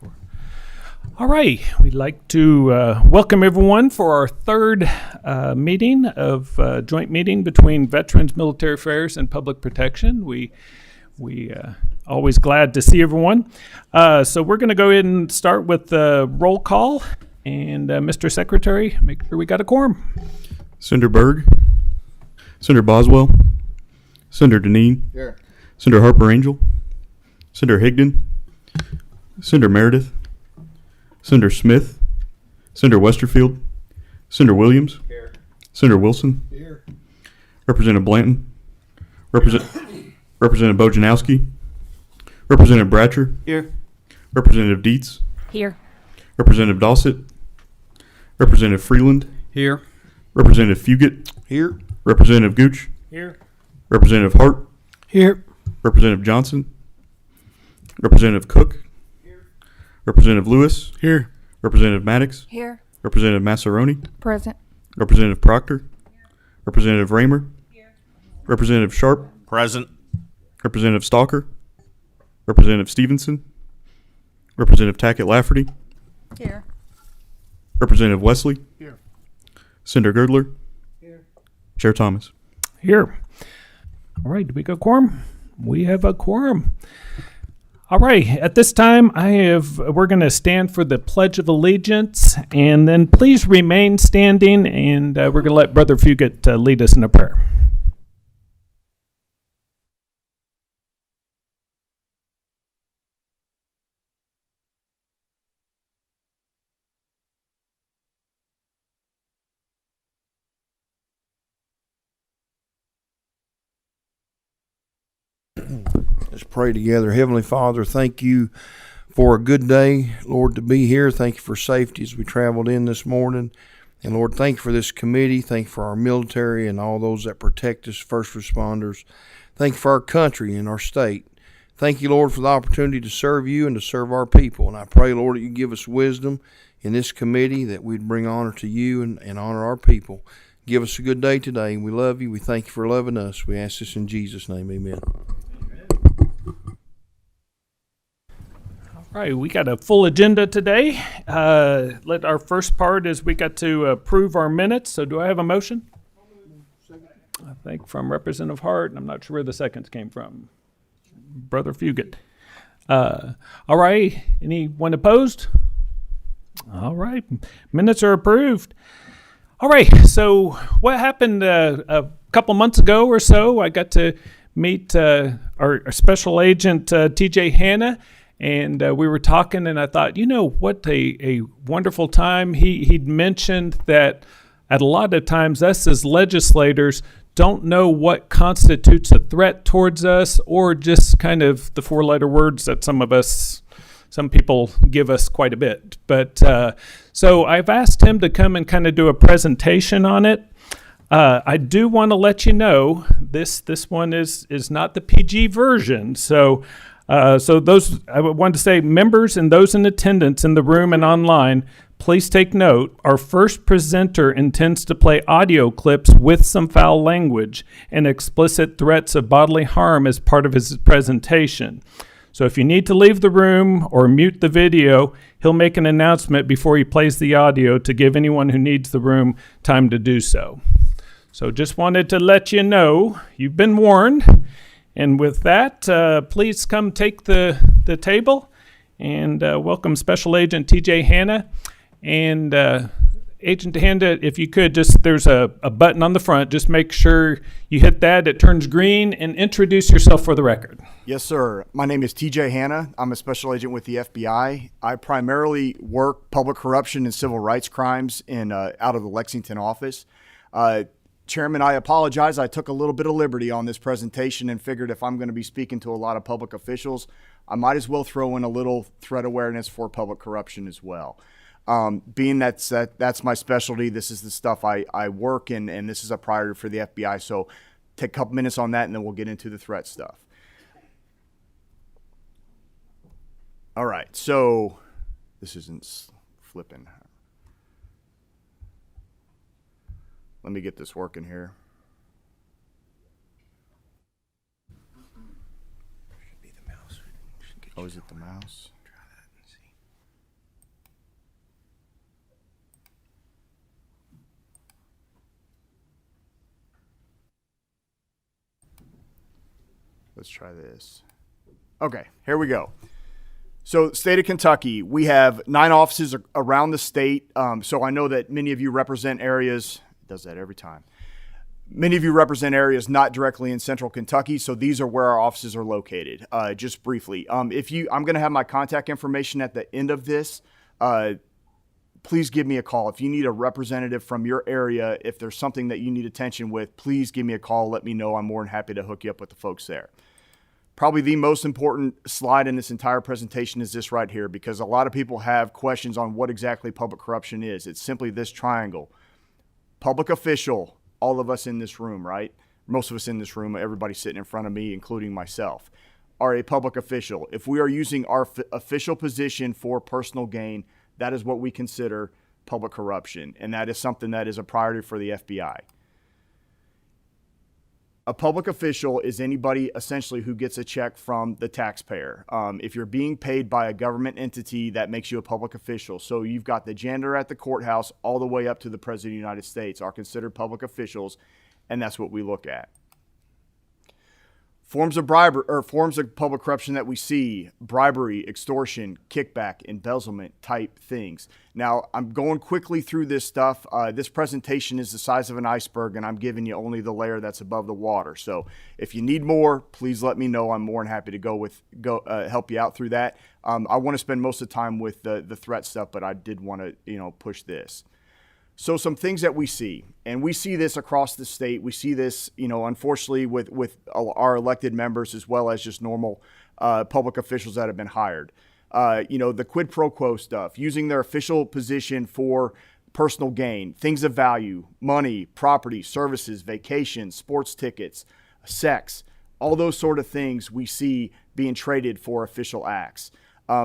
4. All right, we'd like to welcome everyone for our third joint meeting between Veterans, Military Affairs, and Public Protection. We always glad to see everyone. So we're going to go ahead and start with the roll call. And Mr. Secretary, make sure we got a quorum. Senator Berg, Senator Boswell, Senator Deneen, Here. Senator Harper Angel, Senator Higdon, Senator Meredith, Senator Smith, Senator Westerfield, Senator Williams, Here. Senator Wilson, Here. Representative Blanton, Representative Bojanowski, Representative Bratcher, Here. Representative Dietz, Here. Representative Dossett, Representative Freeland, Here. Representative Fugit, Here. Representative Gooch, Here. Representative Hart, Here. Representative Johnson, Representative Cook, Representative Lewis, Here. Representative Maddox, Here. Representative Massaroni, Present. Representative Proctor, Representative Raymer, Representative Sharp, Present. Representative Stalker, Representative Stevenson, Representative Tackett Lafferty, Here. Representative Wesley, Here. Senator Girdler, Here. Chair Thomas. Here. All right, do we got a quorum? We have a quorum. All right, at this time, we're going to stand for the Pledge of Allegiance, and then please remain standing, and we're going to let Brother Fugit lead us in a prayer. Let's pray together. Heavenly Father, thank you for a good day, Lord, to be here. Thank you for safety as we traveled in this morning. And Lord, thank you for this committee. Thank you for our military and all those that protect us, first responders. Thank you for our country and our state. Thank you, Lord, for the opportunity to serve you and to serve our people. And I pray, Lord, that you give us wisdom in this committee, that we'd bring honor to you and honor our people. Give us a good day today. We love you. We thank you for loving us. We ask this in Jesus' name. Amen. All right, we got a full agenda today. Our first part is we got to approve our minutes. So do I have a motion? I think from Representative Hart, and I'm not sure where the seconds came from. Brother Fugit. All right, anyone opposed? All right, minutes are approved. All right, so what happened a couple months ago or so, I got to meet our special agent, TJ Hanna, and we were talking, and I thought, what a wonderful time. He'd mentioned that at a lot of times us as legislators don't know what constitutes a threat towards us, or just kind of the four-letter words that some people give us quite a bit. But so I've asked him to come and kind of do a presentation on it. I do want to let you know this one is not the PG version. So those, I want to say, members and those in attendance in the room and online, please take note. Our first presenter intends to play audio clips with some foul language and explicit threats of bodily harm as part of his presentation. So if you need to leave the room or mute the video, he'll make an announcement before he plays the audio to give anyone who needs the room time to do so. So just wanted to let you know, you've been warned. And with that, please come take the table and welcome Special Agent TJ Hanna. And Agent Hanna, if you could, there's a button on the front. Just make sure you hit that. It turns green, and introduce yourself for the record. Yes, sir. My name is TJ Hanna. I'm a special agent with the FBI. I primarily work public corruption and civil rights crimes out of the Lexington office. Chairman, I apologize. I took a little bit of liberty on this presentation and figured if I'm going to be speaking to a lot of public officials, I might as well throw in a little threat awareness for public corruption as well. Being that's my specialty, this is the stuff I work in, and this is a priority for the FBI. So take a couple minutes on that, and then we'll get into the threat stuff. All right, so this isn't flipping. Let me get this working here. Should be the mouse. Oh, is it the mouse? Try that and see. Let's try this. Okay, here we go. So, state of Kentucky, we have 9 offices around the state. So I know that many of you represent areas. It does that every time. Many of you represent areas not directly in central Kentucky, so these are where our offices are located. Just briefly, I'm going to have my contact information at the end of this. Please give me a call. If you need a representative from your area, if there's something that you need attention with, please give me a call. Let me know. I'm more than happy to hook you up with the folks there. Probably the most important slide in this entire presentation is this right here, because a lot of people have questions on what exactly public corruption is. It's simply this triangle. Public official, all of us in this room, right? Most of us in this room, everybody sitting in front of me, including myself, are a public official. If we are using our official position for personal gain, that is what we consider public corruption, and that is something that is a priority for the FBI. A public official is anybody essentially who gets a check from the taxpayer. If you're being paid by a government entity, that makes you a public official. So you've got the janitor at the courthouse all the way up to the President of the United States are considered public officials, and that's what we look at. Forms of bribery or forms of public corruption that we see: bribery, extortion, kickback, embezzlement type things. Now, I'm going quickly through this stuff. This presentation is the size of an iceberg, and I'm giving you only the layer that's above the water. So if you need more, please let me know. I'm more than happy to help you out through that. I want to spend most of the time with the threat stuff, but I did want to push this. So some things that we see, and we see this across the state. We see this, unfortunately, with our elected members as well as just normal public officials that have been hired. The quid pro quo stuff, using their official position for personal gain, things of value, money, property, services, vacations, sports tickets, sex, all those sort of things we see being traded for official acts.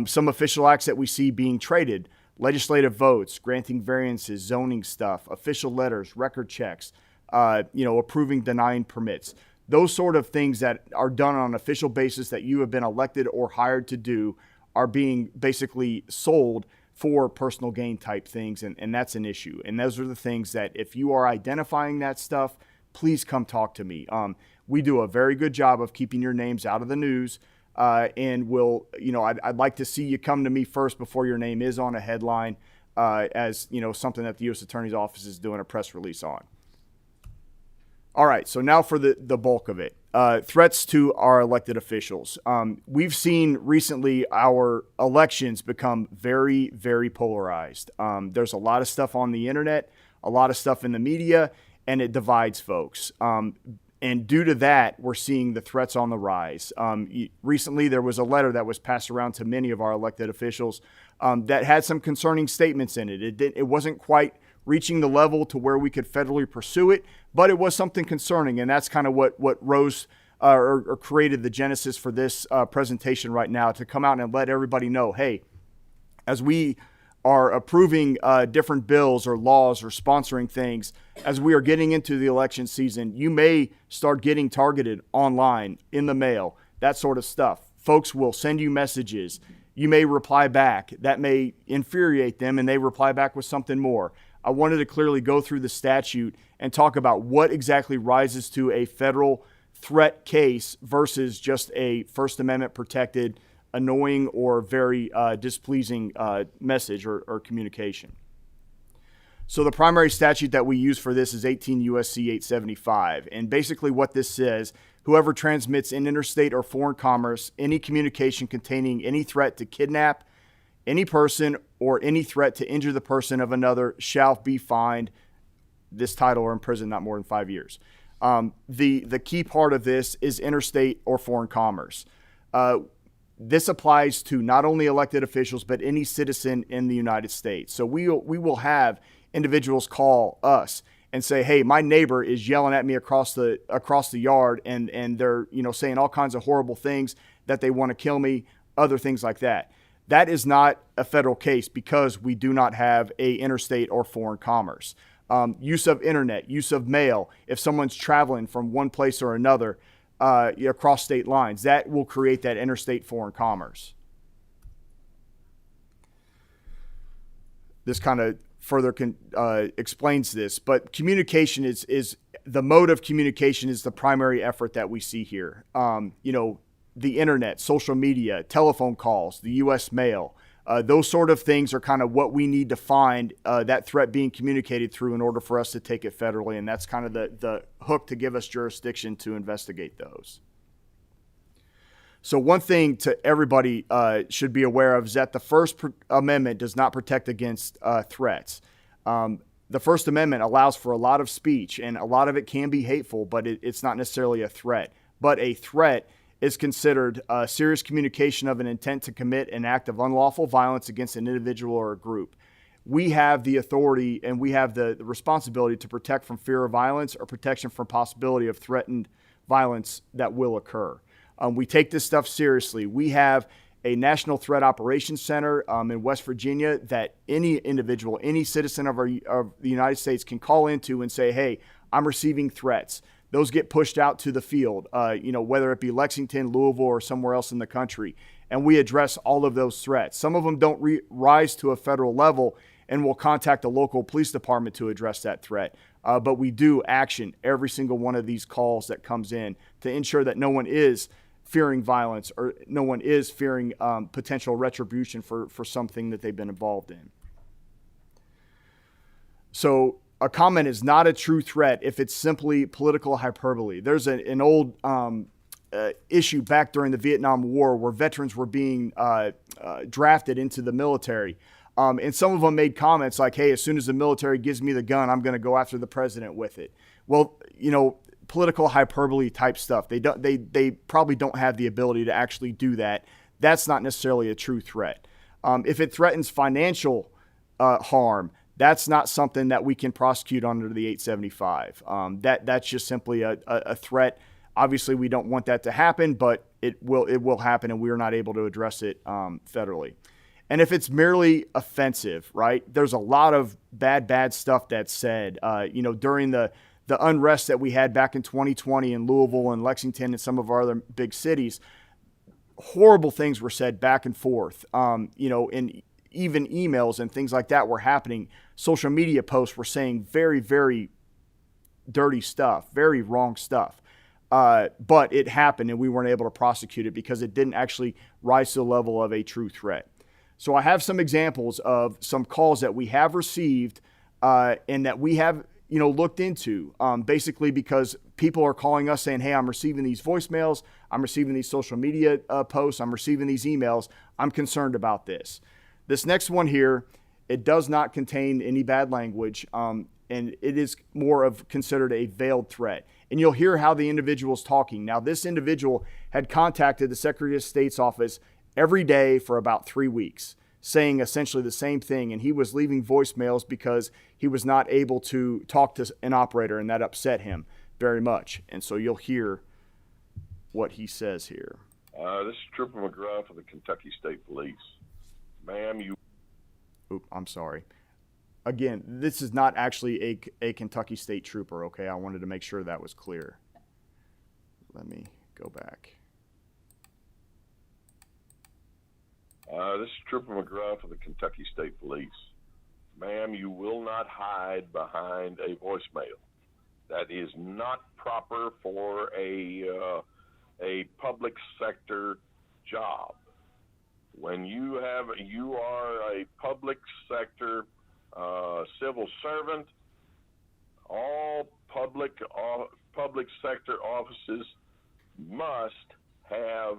Some official acts that we see being traded: legislative votes, granting variances, zoning stuff, official letters, record checks, approving, denying permits. Those sort of things that are done on an official basis that you have been elected or hired to do are being basically sold for personal gain type things, and that's an issue. And those are the things that if you are identifying that stuff, please come talk to me. We do a very good job of keeping your names out of the news. And I'd like to see you come to me first before your name is on a headline, as something that the U.S. Attorney's Office is doing a press release on. All right, so now for the bulk of it. Threats to our elected officials. We've seen recently our elections become very, very polarized. There's a lot of stuff on the internet, a lot of stuff in the media, and it divides folks. And due to that, we're seeing the threats on the rise. Recently, there was a letter that was passed around to many of our elected officials that had some concerning statements in it. It wasn't quite reaching the level to where we could federally pursue it, but it was something concerning, and that's kind of what rose or created the genesis for this presentation right now, to come out and let everybody know, hey, as we are approving different bills or laws or sponsoring things, as we are getting into the election season, you may start getting targeted online, in the mail, that sort of stuff. Folks will send you messages. You may reply back. That may infuriate them, and they reply back with something more. I wanted to clearly go through the statute and talk about what exactly rises to a federal threat case versus just a First Amendment protected, annoying or very displeasing message or communication. So the primary statute that we use for this is 18 U.S.C. 875. And basically what this says: whoever transmits in interstate or foreign commerce any communication containing any threat to kidnap any person or any threat to injure the person of another shall be fined this title or imprisoned not more than 5 years. The key part of this is interstate or foreign commerce. This applies to not only elected officials, but any citizen in the United States. So we will have individuals call us and say, hey, my neighbor is yelling at me across the yard, and they're saying all kinds of horrible things, that they want to kill me, other things like that. That is not a federal case because we do not have a interstate or foreign commerce. Use of internet, use of mail, if someone's traveling from one place or another across state lines, that will create that interstate foreign commerce. This kind of further explains this, but communication is the mode of communication is the primary effort that we see here. The internet, social media, telephone calls, the U.S. mail, those sort of things are kind of what we need to find that threat being communicated through in order for us to take it federally. And that's kind of the hook to give us jurisdiction to investigate those. So one thing to everybody should be aware of is that the First Amendment does not protect against threats. The First Amendment allows for a lot of speech, and a lot of it can be hateful, but it's not necessarily a threat. But a threat is considered serious communication of an intent to commit an act of unlawful violence against an individual or a group. We have the authority and we have the responsibility to protect from fear of violence or protection from possibility of threatened violence that will occur. We take this stuff seriously. We have a National Threat Operations Center in West Virginia that any individual, any citizen of the United States can call into and say, hey, I'm receiving threats. Those get pushed out to the field, whether it be Lexington, Louisville, or somewhere else in the country. And we address all of those threats. Some of them don't rise to a federal level, and we'll contact the local police department to address that threat. But we do action every single one of these calls that comes in to ensure that no one is fearing violence or no one is fearing potential retribution for something that they've been involved in. So a comment is not a true threat if it's simply political hyperbole. There's an old issue back during the Vietnam War where veterans were being drafted into the military. And some of them made comments like, hey, as soon as the military gives me the gun, I'm going to go after the president with it. Well, political hyperbole type stuff. They probably don't have the ability to actually do that. That's not necessarily a true threat. If it threatens financial harm, that's not something that we can prosecute under the 875. That's just simply a threat. Obviously, we don't want that to happen, but it will happen, and we are not able to address it federally. And if it's merely offensive, right? There's a lot of bad stuff that's said. During the unrest that we had back in 2020 in Louisville and Lexington and some of our other big cities, horrible things were said back and forth. And even emails and things like that were happening. Social media posts were saying very, very dirty stuff, very wrong stuff. But it happened and we weren't able to prosecute it because it didn't actually rise to the level of a true threat. So I have some examples of some calls that we have received and that we have looked into, basically because people are calling us saying, hey, I'm receiving these voicemails, I'm receiving these social media posts, I'm receiving these emails, I'm concerned about this. This next one here, it does not contain any bad language, and it is more of considered a veiled threat. And you'll hear how the individual is talking. Now, this individual had contacted the Secretary of State's office every day for about 3 weeks, saying essentially the same thing. And he was leaving voicemails because he was not able to talk to an operator, and that upset him very much. And so you'll hear what he says here. This is Trooper McGruff of the Kentucky State Police. Ma'am, I'm sorry. Again, this is not actually a Kentucky State Trooper, okay? I wanted to make sure that was clear. Let me go back. This is Trooper McGruff of the Kentucky State Police. Ma'am, you will not hide behind a voicemail. That is not proper for a public sector job. When you are a public sector civil servant, all public sector offices must have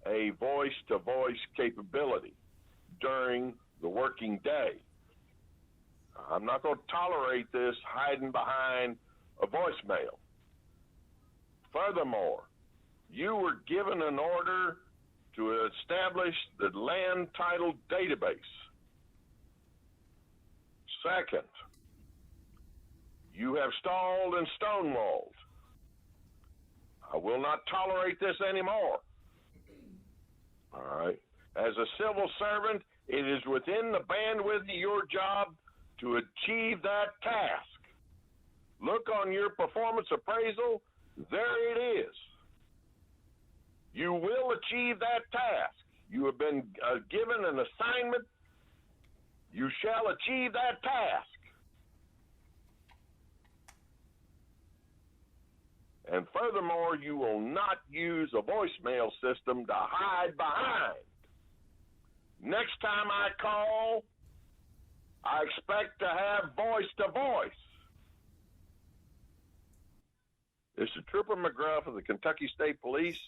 a voice-to-voice capability during the working day. I'm not going to tolerate this hiding behind a voicemail. Furthermore, you were given an order to establish the land title database. Second, you have stalled and stonewalled. I will not tolerate this anymore. All right. As a civil servant, it is within the bandwidth of your job to achieve that task. Look on your performance appraisal. There it is. You will achieve that task. You have been given an assignment. You shall achieve that task. And furthermore, you will not use a voicemail system to hide behind. Next time I call, I expect to have voice-to-voice. This is Trooper McGruff of the Kentucky State Police,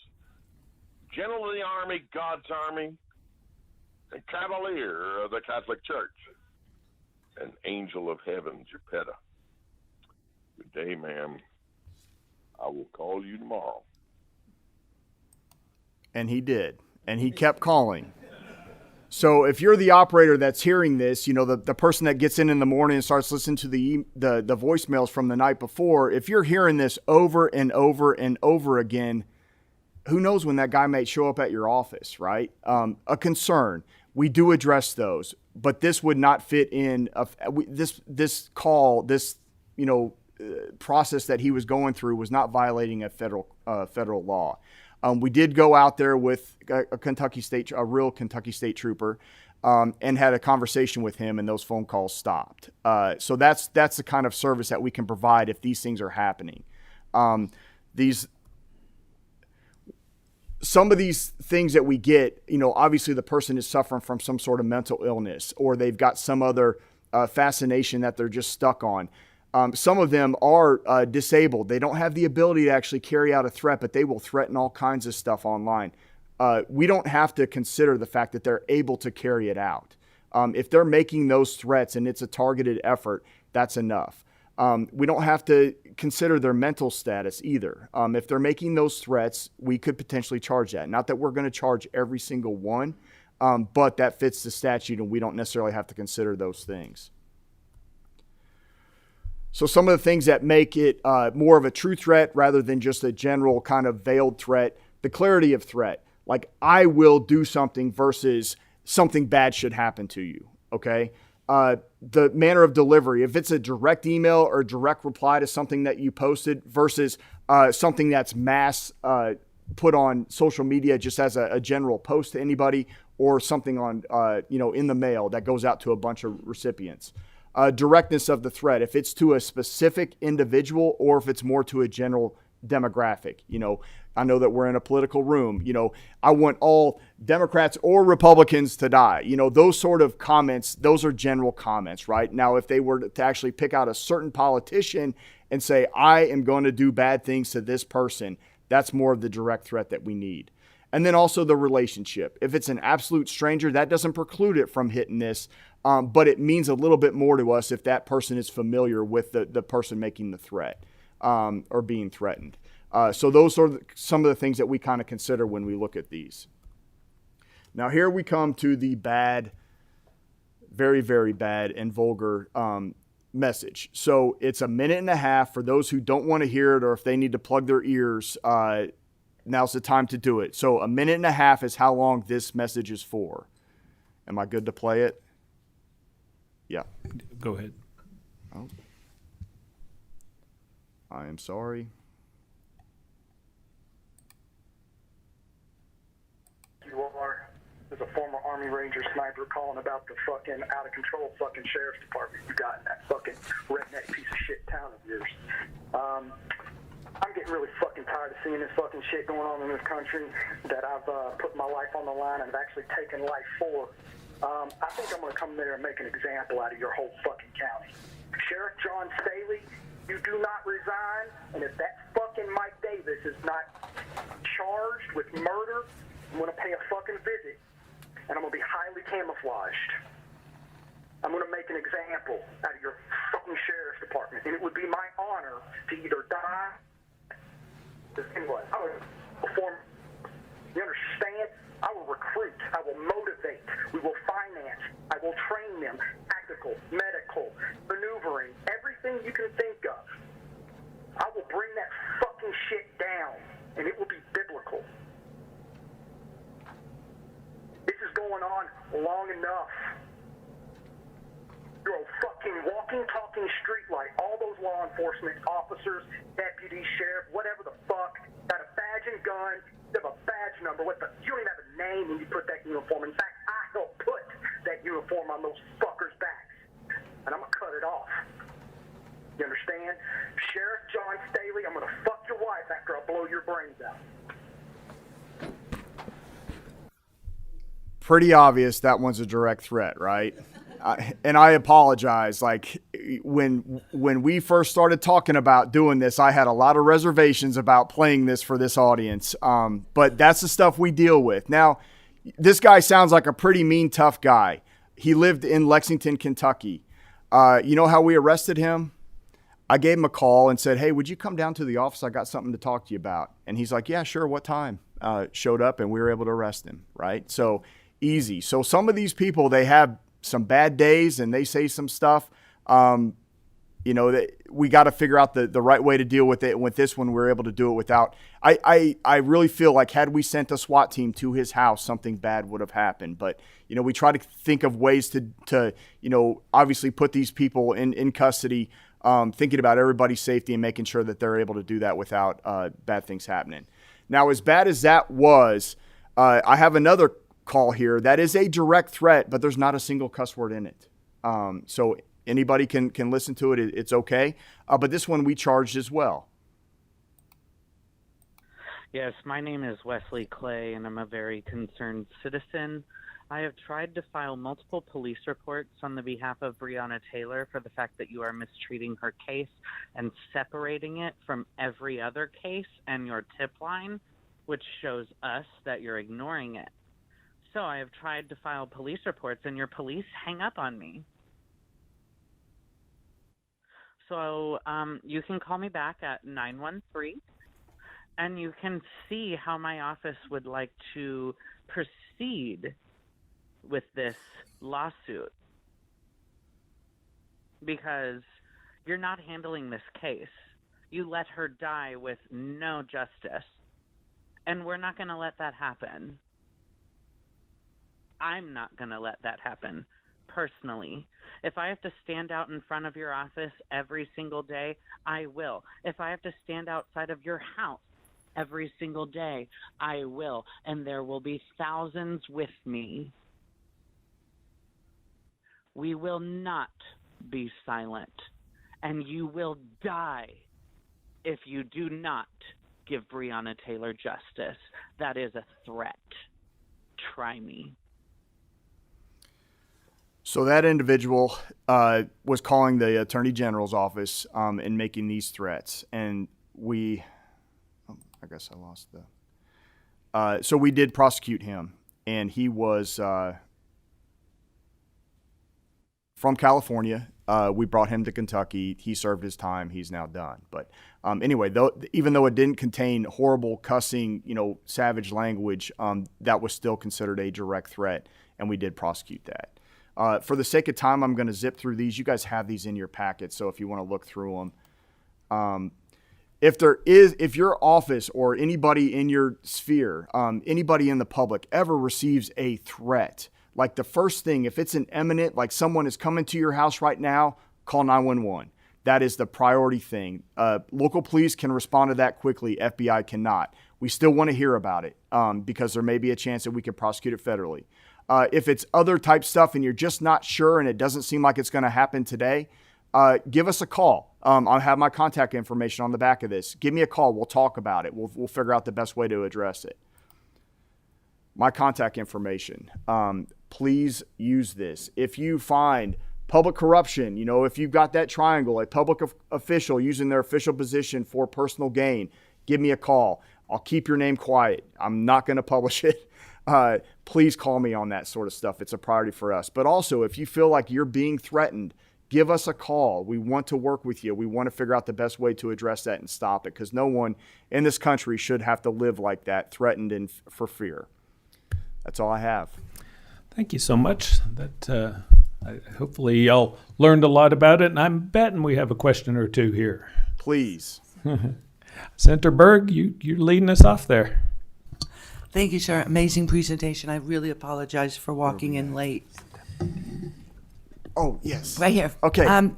General of the Army, God's Army, and Cavalier of the Catholic Church, and Angel of Heaven, Geppetta. Good day, ma'am. I will call you tomorrow. And he did. And he kept calling. So if you're the operator that's hearing this, you know, the person that gets in the morning and starts listening to the voicemails from the night before, if you're hearing this over and over and over again, who knows when that guy might show up at your office, right? A concern. We do address those, but this would not fit in this call, this, you know, process that he was going through was not violating a federal law. We did go out there with a real Kentucky State trooper, and had a conversation with him, and those phone calls stopped. So that's the kind of service that we can provide if these things are happening. Some of these things that we get, you know, obviously the person is suffering from some sort of mental illness, or they've got some other fascination that they're just stuck on. Some of them are disabled. They don't have the ability to actually carry out a threat, but they will threaten all kinds of stuff online. We don't have to consider the fact that they're able to carry it out. If they're making those threats and it's a targeted effort, that's enough. We don't have to consider their mental status either. If they're making those threats, we could potentially charge that. Not that we're going to charge every single one, but that fits the statute, and we don't necessarily have to consider those things. So some of the things that make it more of a true threat rather than just a general kind of veiled threat, the clarity of threat. Like, I will do something versus something bad should happen to you, okay? The manner of delivery. If it's a direct email or direct reply to something that you posted versus something that's mass put on social media just as a general post to anybody, or something on, in the mail that goes out to a bunch of recipients. Directness of the threat, if it's to a specific individual or if it's more to a general demographic. You know, I know that we're in a political room. You know, I want all Democrats or Republicans to die. You know, those sort of comments, those are general comments, right? Now, if they were to actually pick out a certain politician and say, I am going to do bad things to this person, that's more of the direct threat that we need. And then also the relationship. If it's an absolute stranger, that doesn't preclude it from hitting this, but it means a little bit more to us if that person is familiar with the person making the threat or being threatened. So those are some of the things that we kind of consider when we look at these. Now here we come to the bad, very, very bad and vulgar message. So it's a minute and a half for those who don't want to hear it, or if they need to plug their ears, now's the time to do it. So a minute and a half is how long this message is for. Am I good to play it? Yeah. Go ahead. Oh. I am sorry. You are, as a former Army Ranger sniper, calling about the fucking out of control fucking sheriff's department you got in that fucking redneck piece of shit town of yours. I'm getting really fucking tired of seeing this fucking shit going on in this country that I've put my life on the line and have actually taken life for. I think I'm going to come there and make an example out of your whole fucking county. Sheriff John Staley, you do not resign, and if that fucking Mike Davis is not charged with murder, I'm going to pay a fucking visit, and I'm going to be highly camouflaged. I'm going to make an example out of your fucking sheriff's department, and it would be my honor to either die. Anyway, I will perform. You understand? I will recruit. I will motivate. We will finance. I will train them. Tactical, medical, maneuvering, everything you can think of. I will bring that fucking shit down, and it will be biblical. This is going on long enough. You're a fucking walking, talking streetlight. All those law enforcement officers, deputies, sheriff, whatever the fuck, got a badge and gun. You have a badge number. You don't even have a name when you put that uniform. In fact, I helped put that uniform on those fuckers' backs, and I'm gonna cut it off. You understand? Sheriff John Staley, I'm gonna fuck your wife after blow your brains out. Pretty obvious that one's a direct threat, right? And I apologize. Like when we first started talking about doing this, I had a lot of reservations about playing this for this audience. But that's the stuff we deal with. Now, this guy sounds like a pretty mean, tough guy. He lived in Lexington, Kentucky. You know how we arrested him? I gave him a call and said, hey, would you come down to the office? I got something to talk to you about. And he's like, yeah, sure. What time? Showed up and we were able to arrest him, right? So easy. So some of these people, they have some bad days and they say some stuff. You know, that we got to figure out the right way to deal with it. And with this one, we were able to do it without. I really feel like had we sent a SWAT team to his house, something bad would have happened. But, you know, we try to think of ways to you know, obviously put these people in custody, thinking about everybody's safety and making sure that they're able to do that without bad things happening. Now, as bad as that was, I have another call here that is a direct threat, but there's not a single cuss word in it. So anybody can listen to it. It's okay. But this one we charged as well. Yes, my name is Wesley Clay, and I'm a very concerned citizen. I have tried to file multiple police reports on the behalf of Breonna Taylor for the fact that you are mistreating her case and separating it from every other case and your tip line, which shows us that you're ignoring it. So I have tried to file police reports, and your police hang up on me. So you can call me back at 913, and you can see how my office would like to proceed with this lawsuit. Because you're not handling this case. You let her die with no justice. And we're not going to let that happen. I'm not going to let that happen, personally. If I have to stand out in front of your office every single day, I will. If I have to stand outside of your house every single day, I will. And there will be thousands with me. We will not be silent. And you will die if you do not give Breonna Taylor justice. That is a threat. Try me. So that individual was calling the Attorney General's office and making these threats. And I guess I lost so we did prosecute him. And he was from California. We brought him to Kentucky. He served his time. He's now done. But anyway, even though it didn't contain horrible cussing, you know, savage language, that was still considered a direct threat. And we did prosecute that. For the sake of time, I'm going to zip through these. You guys have these in your packet, so if you want to look through them. If your office or anybody in your sphere, anybody in the public ever receives a threat, like the first thing, if it's an imminent, like someone is coming to your house right now, call 911. That is the priority thing. Local police can respond to that quickly. FBI cannot. We still want to hear about it because there may be a chance that we can prosecute it federally. If it's other type stuff and you're just not sure and it doesn't seem like it's going to happen today, give us a call. I'll have my contact information on the back of this. Give me a call. We'll talk about it. We'll figure out the best way to address it. My contact information. Please use this. If you find public corruption, you know, if you've got that triangle, a public official using their official position for personal gain, give me a call. I'll keep your name quiet. I'm not going to publish it. Please call me on that sort of stuff. It's a priority for us. But also, if you feel like you're being threatened, give us a call. We want to work with you. We want to figure out the best way to address that and stop it, because no one in this country should have to live like that, threatened and for fear. That's all I have. Thank you so much. Hopefully y'all learned a lot about it, and I'm betting we have a question or two here. Please. Senator Berg, you're leading us off there. Thank you, sir. Amazing presentation. I really apologize for walking in late. Oh, yes. Right here. Okay. I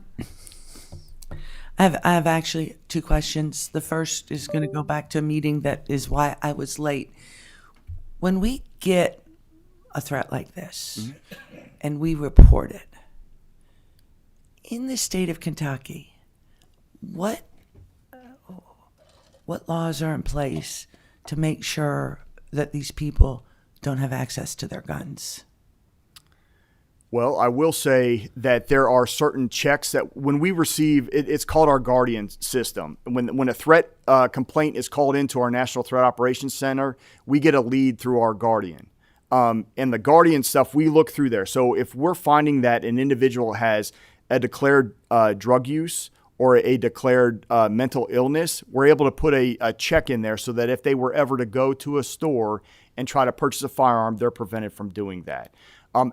have actually two questions. The first is going to go back to a meeting that is why I was late. When we get a threat like this and we report it, in the state of Kentucky, what what laws are in place to make sure that these people don't have access to their guns? Well, I will say that there are certain checks that when we receive, it's called our Guardian system. When a threat complaint is called into our National Threat Operations Center, we get a lead through our Guardian. And the Guardian stuff, we look through there. So if we're finding that an individual has a declared drug use or a declared mental illness, we're able to put a check in there so that if they were ever to go to a store and try to purchase a firearm, they're prevented from doing that.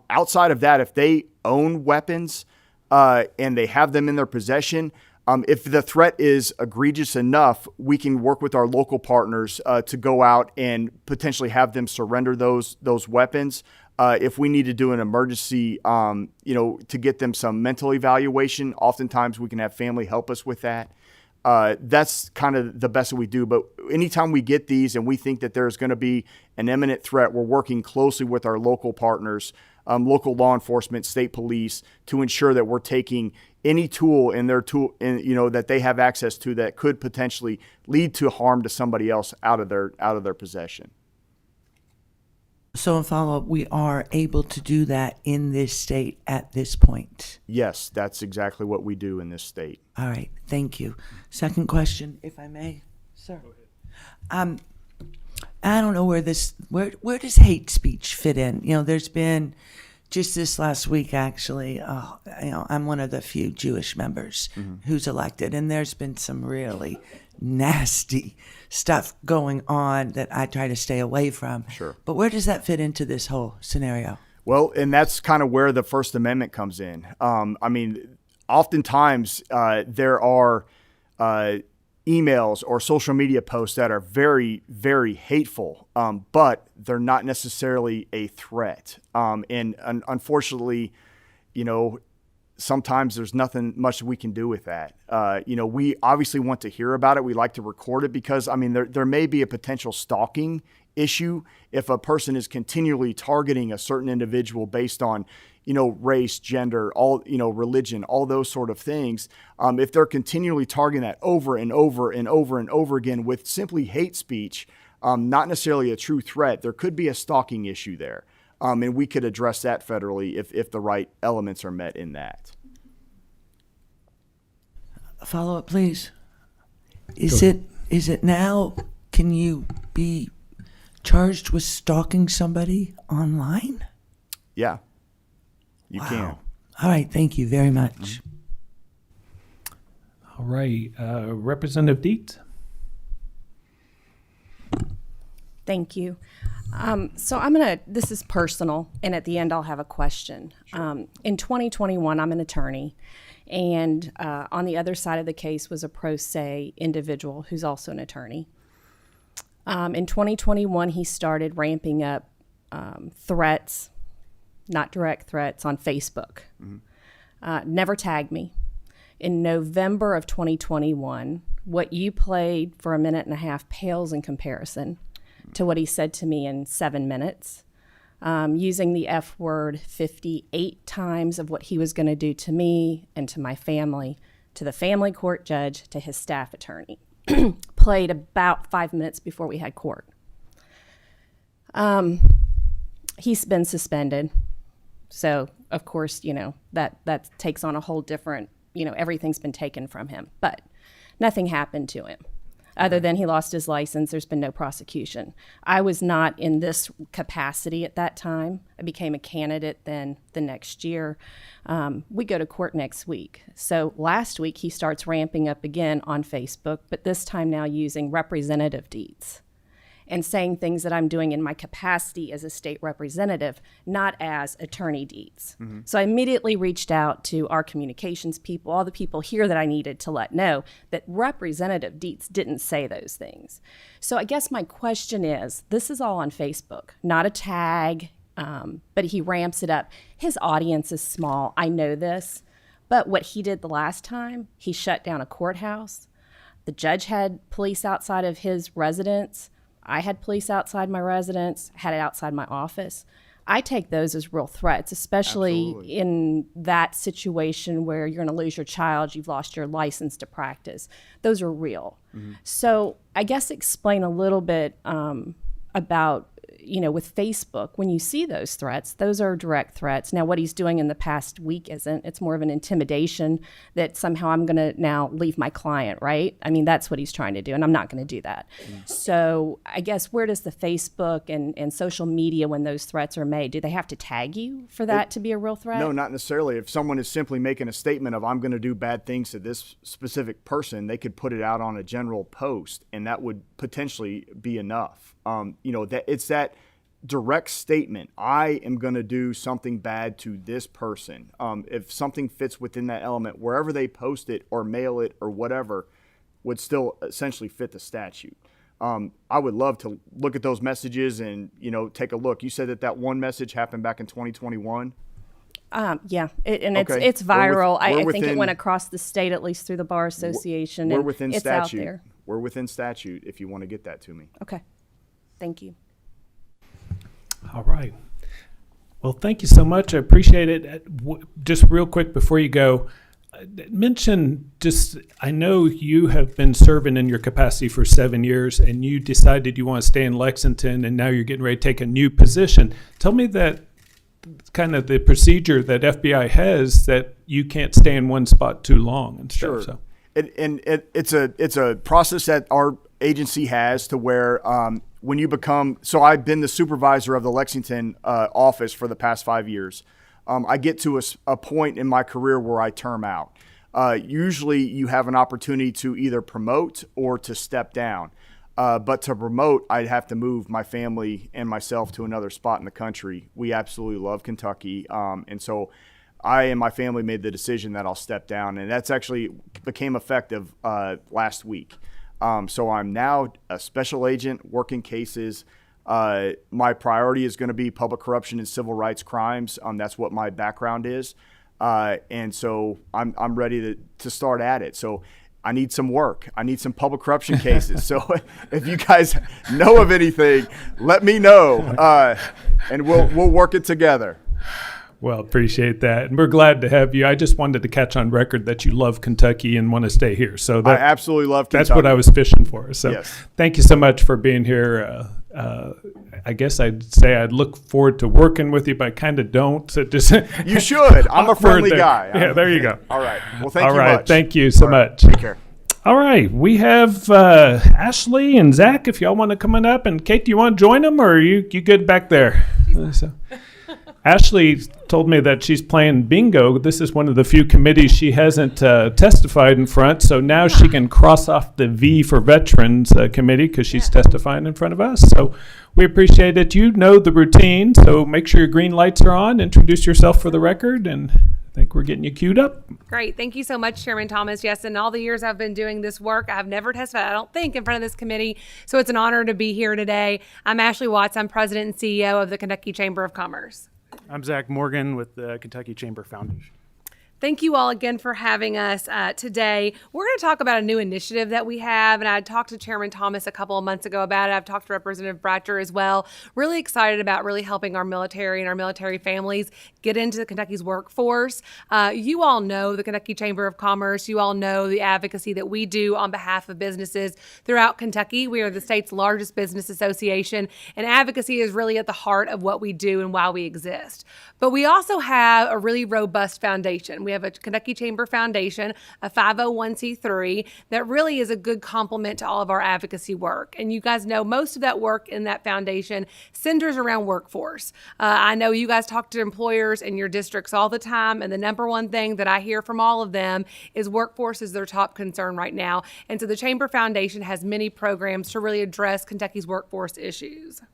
Outside of that, if they own weapons and they have them in their possession, if the threat is egregious enough, we can work with our local partners to go out and potentially have them surrender those weapons. If we need to do an emergency, to get them some mental evaluation, oftentimes we can have family help us with that. That's kind of the best that we do. But anytime we get these and we think that there's going to be an imminent threat, we're working closely with our local partners, local law enforcement, state police, to ensure that we're taking any tool in their tool, that they have access to that could potentially lead to harm to somebody else out of their possession. So in follow-up, we are able to do that in this state at this point. Yes, that's exactly what we do in this state. All right, thank you. Second question, if I may, sir. I don't know where does hate speech fit in? There's been just this last week, actually. I'm one of the few Jewish members who's elected, and there's been some really nasty stuff going on that I try to stay away from. Sure. But where does that fit into this whole scenario? Well, and that's kind of where the First Amendment comes in. Oftentimes there are emails or social media posts that are very, very hateful, but they're not necessarily a threat. And unfortunately, sometimes there's nothing much we can do with that. We obviously want to hear about it. We like to record it because, there may be a potential stalking issue if a person is continually targeting a certain individual based on, race, gender, religion, all those sort of things. If they're continually targeting that over and over and over and over again with simply hate speech, not necessarily a true threat, there could be a stalking issue there. And we could address that federally if the right elements are met in that. A follow-up, please. Is it now, can you be charged with stalking somebody online? Yeah, you can. All right, thank you very much. All right, Representative Dietz. Thank you. This is personal, and at the end I'll have a question. Sure. In 2021, I'm an attorney, and on the other side of the case was a pro se individual who's also an attorney. In 2021, he started ramping up threats, not direct threats, on Facebook. Never tagged me. In November of 2021, what you played for a minute and a half pales in comparison to what he said to me in 7 minutes, using the F word 58 times of what he was going to do to me and to my family, to the family court judge, to his staff attorney. Played about 5 minutes before we had court. He's been suspended. So, of course, that takes on a whole different, everything's been taken from him. But nothing happened to him. Other than he lost his license, there's been no prosecution. I was not in this capacity at that time. I became a candidate then the next year. We go to court next week. So last week he starts ramping up again on Facebook, but this time now using representative deeds and saying things that I'm doing in my capacity as a state representative, not as attorney deeds. Mm-hmm. So I immediately reached out to our communications people, all the people here that I needed to let know that representative deeds didn't say those things. So I guess my question is, this is all on Facebook, not a tag, but he ramps it up. His audience is small, I know this, but what he did the last time, he shut down a courthouse. The judge had police outside of his residence. I had police outside my residence, had it outside my office. I take those as real threats, especially Absolutely. in that situation where you're going to lose your child, you've lost your license to practice. Those are real. So I guess explain a little bit about, with Facebook, when you see those threats, those are direct threats. Now, what he's doing in the past week isn't. It's more of an intimidation that somehow I'm going to now leave my client, right? I mean, that's what he's trying to do, and I'm not going to do that. So I guess where does the Facebook and social media, when those threats are made, do they have to tag you for that to be a real threat? No, not necessarily. If someone is simply making a statement of, I'm going to do bad things to this specific person, they could put it out on a general post, and that would potentially be enough. That it's that direct statement. I am going to do something bad to this person. If something fits within that element, wherever they post it or mail it or whatever, would still essentially fit the statute. I would love to look at those messages and, take a look. You said that one message happened back in 2021. Yeah, Okay. it's viral. I think it within- went across the state, at least through the Bar Association. We're and within it's statute. out there. We're within statute if you want to get that to me. Okay, thank you. All right. Well, thank you so much. I appreciate it. Just real quick before you go, mention I know you have been serving in your capacity for 7 years, and you decided you want to stay in Lexington, and now you're getting ready to take a new position. Tell me that kind of the procedure that FBI has, that you can't stay in one spot too long and stuff. Sure. So. It's a process that our agency has to where when you become, so I've been the supervisor of the Lexington office for the past 5 years. I get to a point in my career where I term out. Usually you have an opportunity to either promote or to step down. But to promote, I'd have to move my family and myself to another spot in the country. We absolutely love Kentucky. And so I and my family made the decision that I'll step down. And that's actually became effective last week. So I'm now a special agent working cases. My priority is going to be public corruption and civil rights crimes. That's what my background is. And so I'm ready to start at it. So I need some work. I need some public corruption cases. So if you guys know of anything, let me know, and we'll work it together. Well, appreciate that. And we're glad to have you. I just wanted to catch on record that you love Kentucky and want to stay here. So I absolutely love Kentucky. That's what I was fishing for. So yes. Thank you so much for being here. I guess I'd say I'd look forward to working with you, but I kind of don't. So just you should. I'm a friendly guy. Yeah, there you go. All right. Well, thank you much. All right. Thank you so much. Take care. All right. We have Ashley and Zach, if y'all want to come on up. And Kate, do you want to join them, or are you good back there? So, Ashley told me that she's playing bingo. This is one of the few committees she hasn't testified in front, so now she can cross off the V for Veterans Committee because she's testifying in front of us. So we appreciate it. You know the routine, so make sure your green lights are on. Introduce yourself for the record, and I think we're getting you queued up. Great. Thank you so much, Chairman Thomas. Yes, in all the years I've been doing this work, I've never testified, I don't think, in front of this committee. So it's an honor to be here today. I'm Ashley Watts. I'm President and CEO of the Kentucky Chamber of Commerce. I'm Zach Morgan with the Kentucky Chamber Foundation. Thank you all again for having us today. We're going to talk about a new initiative that we have, and I talked to Chairman Thomas a couple of months ago about it. I've talked to Representative Bratcher as well. Really excited about really helping our military and our military families get into Kentucky's workforce. You all know the Kentucky Chamber of Commerce. You all know the advocacy that we do on behalf of businesses throughout Kentucky. We are the state's largest business association, and advocacy is really at the heart of what we do and why we exist. But we also have a really robust foundation. We have a Kentucky Chamber Foundation, a 501c3, that really is a good complement to all of our advocacy work. And you guys know most of that work in that foundation centers around workforce. I know you guys talk to employers in your districts all the time, and the number one thing that I hear from all of them is workforce is their top concern right now. And so the Chamber Foundation has many programs to really address Kentucky's workforce issues. I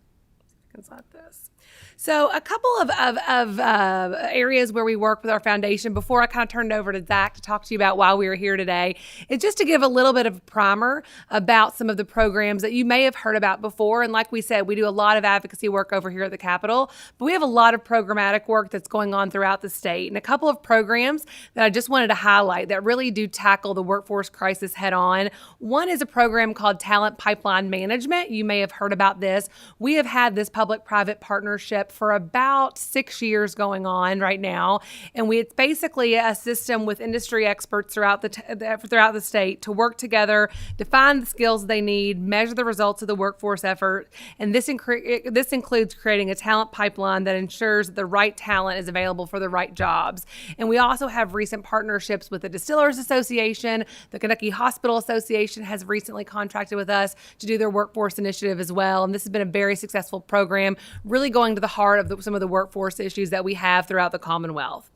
can slide this. So a couple of areas where we work with our foundation before I kind of turn it over to Zach to talk to you about why we are here today is just to give a little bit of a primer about some of the programs that you may have heard about before. And like we said, we do a lot of advocacy work over here at the Capitol, but we have a lot of programmatic work that's going on throughout the state. And a couple of programs that I just wanted to highlight that really do tackle the workforce crisis head on. One is a program called Talent Pipeline Management. You may have heard about this. We have had this public-private partnership partnership for about 6 years going on right now. And it's basically a system with industry experts throughout the state to work together, define the skills they need, measure the results of the workforce effort. And this includes creating a talent pipeline that ensures that the right talent is available for the right jobs. And we also have recent partnerships with the Distillers Association. The Kentucky Hospital Association has recently contracted with us to do their workforce initiative as well. And this has been a very successful program, really going to the heart of some of the workforce issues that we have throughout the Commonwealth.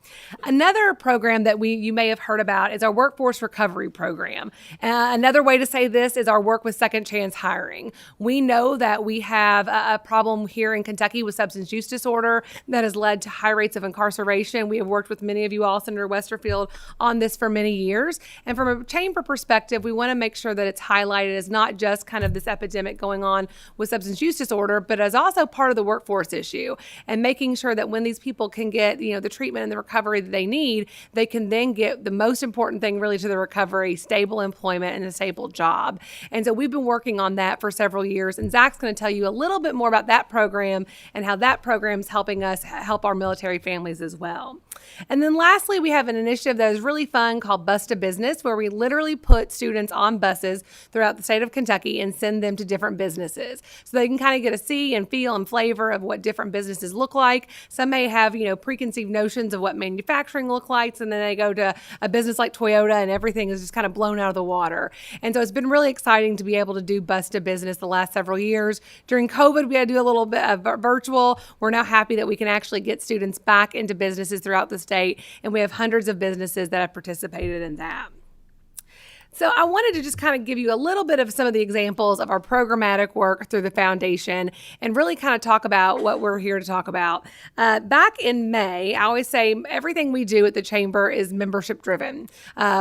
Another program that you may have heard about is our workforce recovery program. Another way to say this is our work with second chance hiring. We know that we have a problem here in Kentucky with substance use disorder that has led to high rates of incarceration. We have worked with many of you all, Senator Westerfield, on this for many years. And from a chamber perspective, we want to make sure that it's highlighted as not just kind of this epidemic going on with substance use disorder, but as also part of the workforce issue, and making sure that when these people can get, the treatment and the recovery that they need, they can then get the most important thing really to the recovery, stable employment and a stable job. And so we've been working on that for several years. And Zach's going to tell you a little bit more about that program and how that program is helping us help our military families as well. And then lastly, we have an initiative that is really fun called Bus to Business, where we literally put students on buses throughout the state of Kentucky and send them to different businesses. So they can kind of get a see and feel and flavor of what different businesses look like. Some may have, preconceived notions of what manufacturing look like, and then they go to a business like Toyota and everything is just kind of blown out of the water. And so it's been really exciting to be able to do Bus to Business the last several years. During COVID, we had to do a little bit of virtual. We're now happy that we can actually get students back into businesses throughout the state, and we have hundreds of businesses that have participated in that. So I wanted to just kind of give you a little bit of some of the examples of our programmatic work through the foundation and really kind of talk about what we're here to talk about. Back in May, I always say everything we do at the Chamber is membership driven.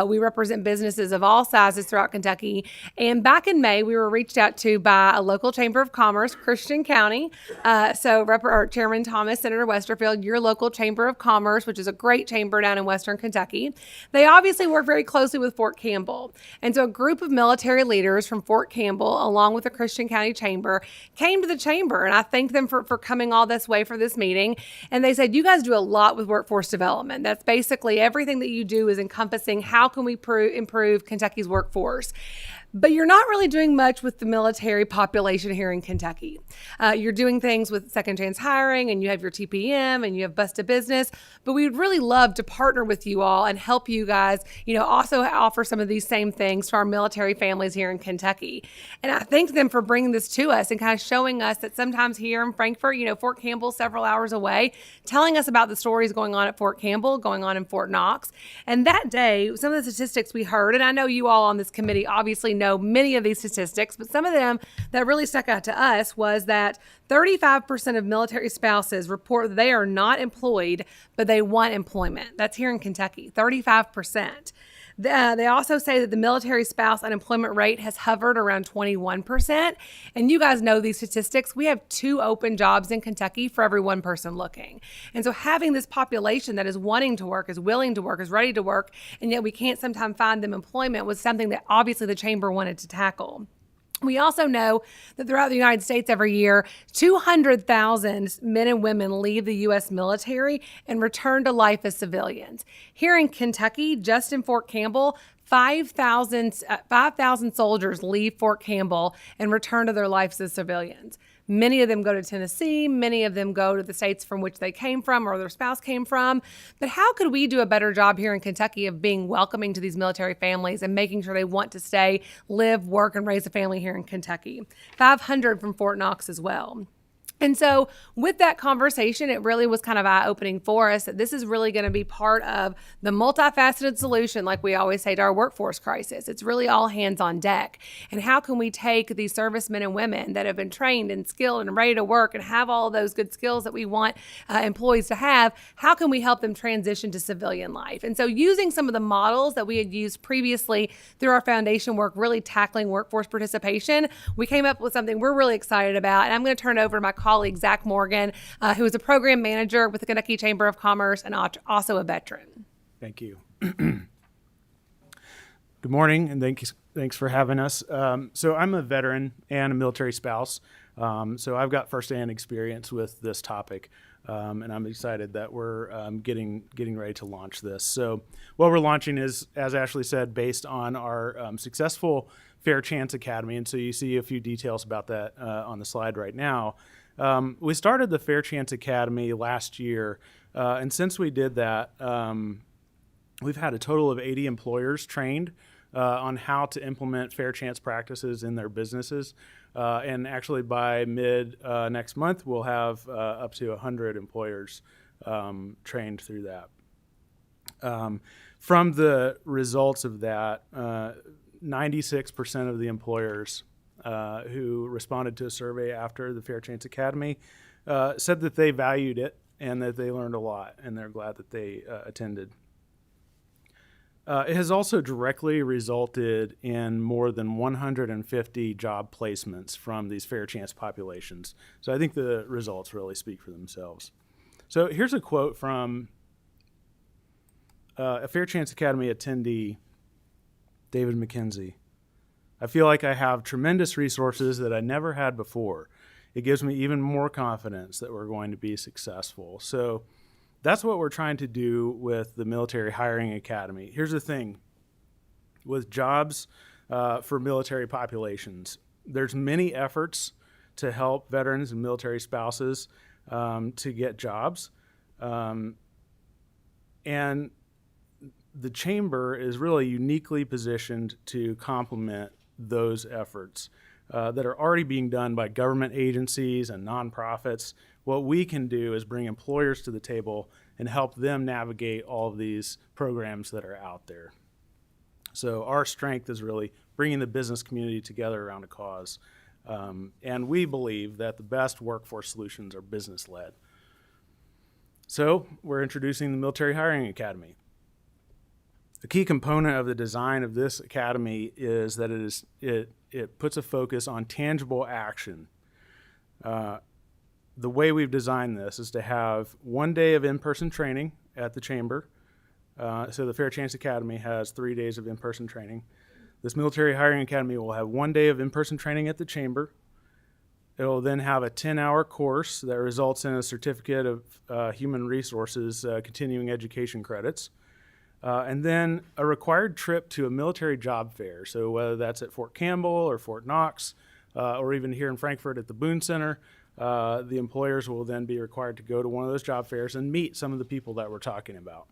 We represent businesses of all sizes throughout Kentucky. And back in May, we were reached out to by a local Chamber of Commerce, Christian County. Chairman Thomas, Senator Westerfield, your local Chamber of Commerce, which is a great chamber down in Western Kentucky. They obviously work very closely with Fort Campbell. And so a group of military leaders from Fort Campbell, along with the Christian County Chamber, came to the chamber. And I thanked them for coming all this way for this meeting. And they said, you guys do a lot with workforce development. That's basically everything that you do is encompassing how can we improve Kentucky's workforce. But you're not really doing much with the military population here in Kentucky. You're doing things with second chance hiring, and you have your TPM, and you have Bus to Business. But we would really love to partner with you all and help you guys, also offer some of these same things to our military families here in Kentucky. And I thank them for bringing this to us and kind of showing us that sometimes here in Frankfort, Fort Campbell several hours away, telling us about the stories going on at Fort Campbell, going on in Fort Knox. And that day, some of the statistics we heard, and I know you all on this committee obviously know many of these statistics, but some of them that really stuck out to us was that 35% of military spouses report that they are not employed, but they want employment. That's here in Kentucky, 35%. They also say that the military spouse unemployment rate has hovered around 21%. And you guys know these statistics. We have 2 open jobs in Kentucky for every 1 person looking. And so having this population that is wanting to work, is willing to work, is ready to work, and yet we can't sometimes find them employment was something that obviously the chamber wanted to tackle. We also know that throughout the United States every year, 200,000 men and women leave the U.S. military and return to life as civilians. Here in Kentucky, just in Fort Campbell, 5,000 soldiers leave Fort Campbell and return to their lives as civilians. Many of them go to Tennessee. Many of them go to the states from which they came from or their spouse came from. But how could we do a better job here in Kentucky of being welcoming to these military families and making sure they want to stay, live, work, and raise a family here in Kentucky? 500 from Fort Knox as well. And so with that conversation, it really was kind of eye-opening for us that this is really going to be part of the multifaceted solution, like we always say, to our workforce crisis. It's really all hands on deck. And how can we take these servicemen and women that have been trained and skilled and ready to work and have all of those good skills that we want employees to have, how can we help them transition to civilian life? And so using some of the models that we had used previously through our foundation work, really tackling workforce participation, we came up with something we're really excited about. And I'm going to turn it over to my colleague, Zach Morgan, who is a program manager with the Kentucky Chamber of Commerce and also a veteran. Thank you. Good morning, and thanks for having us. So I'm a veteran and a military spouse. So I've got firsthand experience with this topic, and I'm excited that we're getting ready to launch this. So what we're launching is, as Ashley said, based on our successful Fair Chance Academy, and so you see a few details about that on the slide right now. We started the Fair Chance Academy last year, and since we did that, we've had a total of 80 employers trained on how to implement fair chance practices in their businesses. And actually by mid next month, we'll have up to 100 employers trained through that. From the results of that, 96% of the employers who responded to a survey after the Fair Chance Academy said that they valued it and that they learned a lot, and they're glad that they attended. It has also directly resulted in more than 150 job placements from these fair chance populations. So I think the results really speak for themselves. So here's a quote from a Fair Chance Academy attendee, David McKenzie. "I feel like I have tremendous resources that I never had before. It gives me even more confidence that we're going to be successful." So that's what we're trying to do with the Military Hiring Academy. Here's the thing. With jobs for military populations, there's many efforts to help veterans and military spouses to get jobs. And the Chamber is really uniquely positioned to complement those efforts that are already being done by government agencies and nonprofits. What we can do is bring employers to the table and help them navigate all of these programs that are out there. So our strength is really bringing the business community together around a cause. And we believe that the best workforce solutions are business-led. So we're introducing the Military Hiring Academy. A key component of the design of this academy is that it puts a focus on tangible action. The way we've designed this is to have 1 day of in-person training at the Chamber. So the Fair Chance Academy has 3 days of in-person training. This Military Hiring Academy will have 1 day of in-person training at the Chamber. It will then have a 10-hour course that results in a certificate of human resources continuing education credits. And then a required trip to a military job fair. So whether that's at Fort Campbell or Fort Knox, or even here in Frankfurt at the Boone Center, the employers will then be required to go to one of those job fairs and meet some of the people that we're talking about.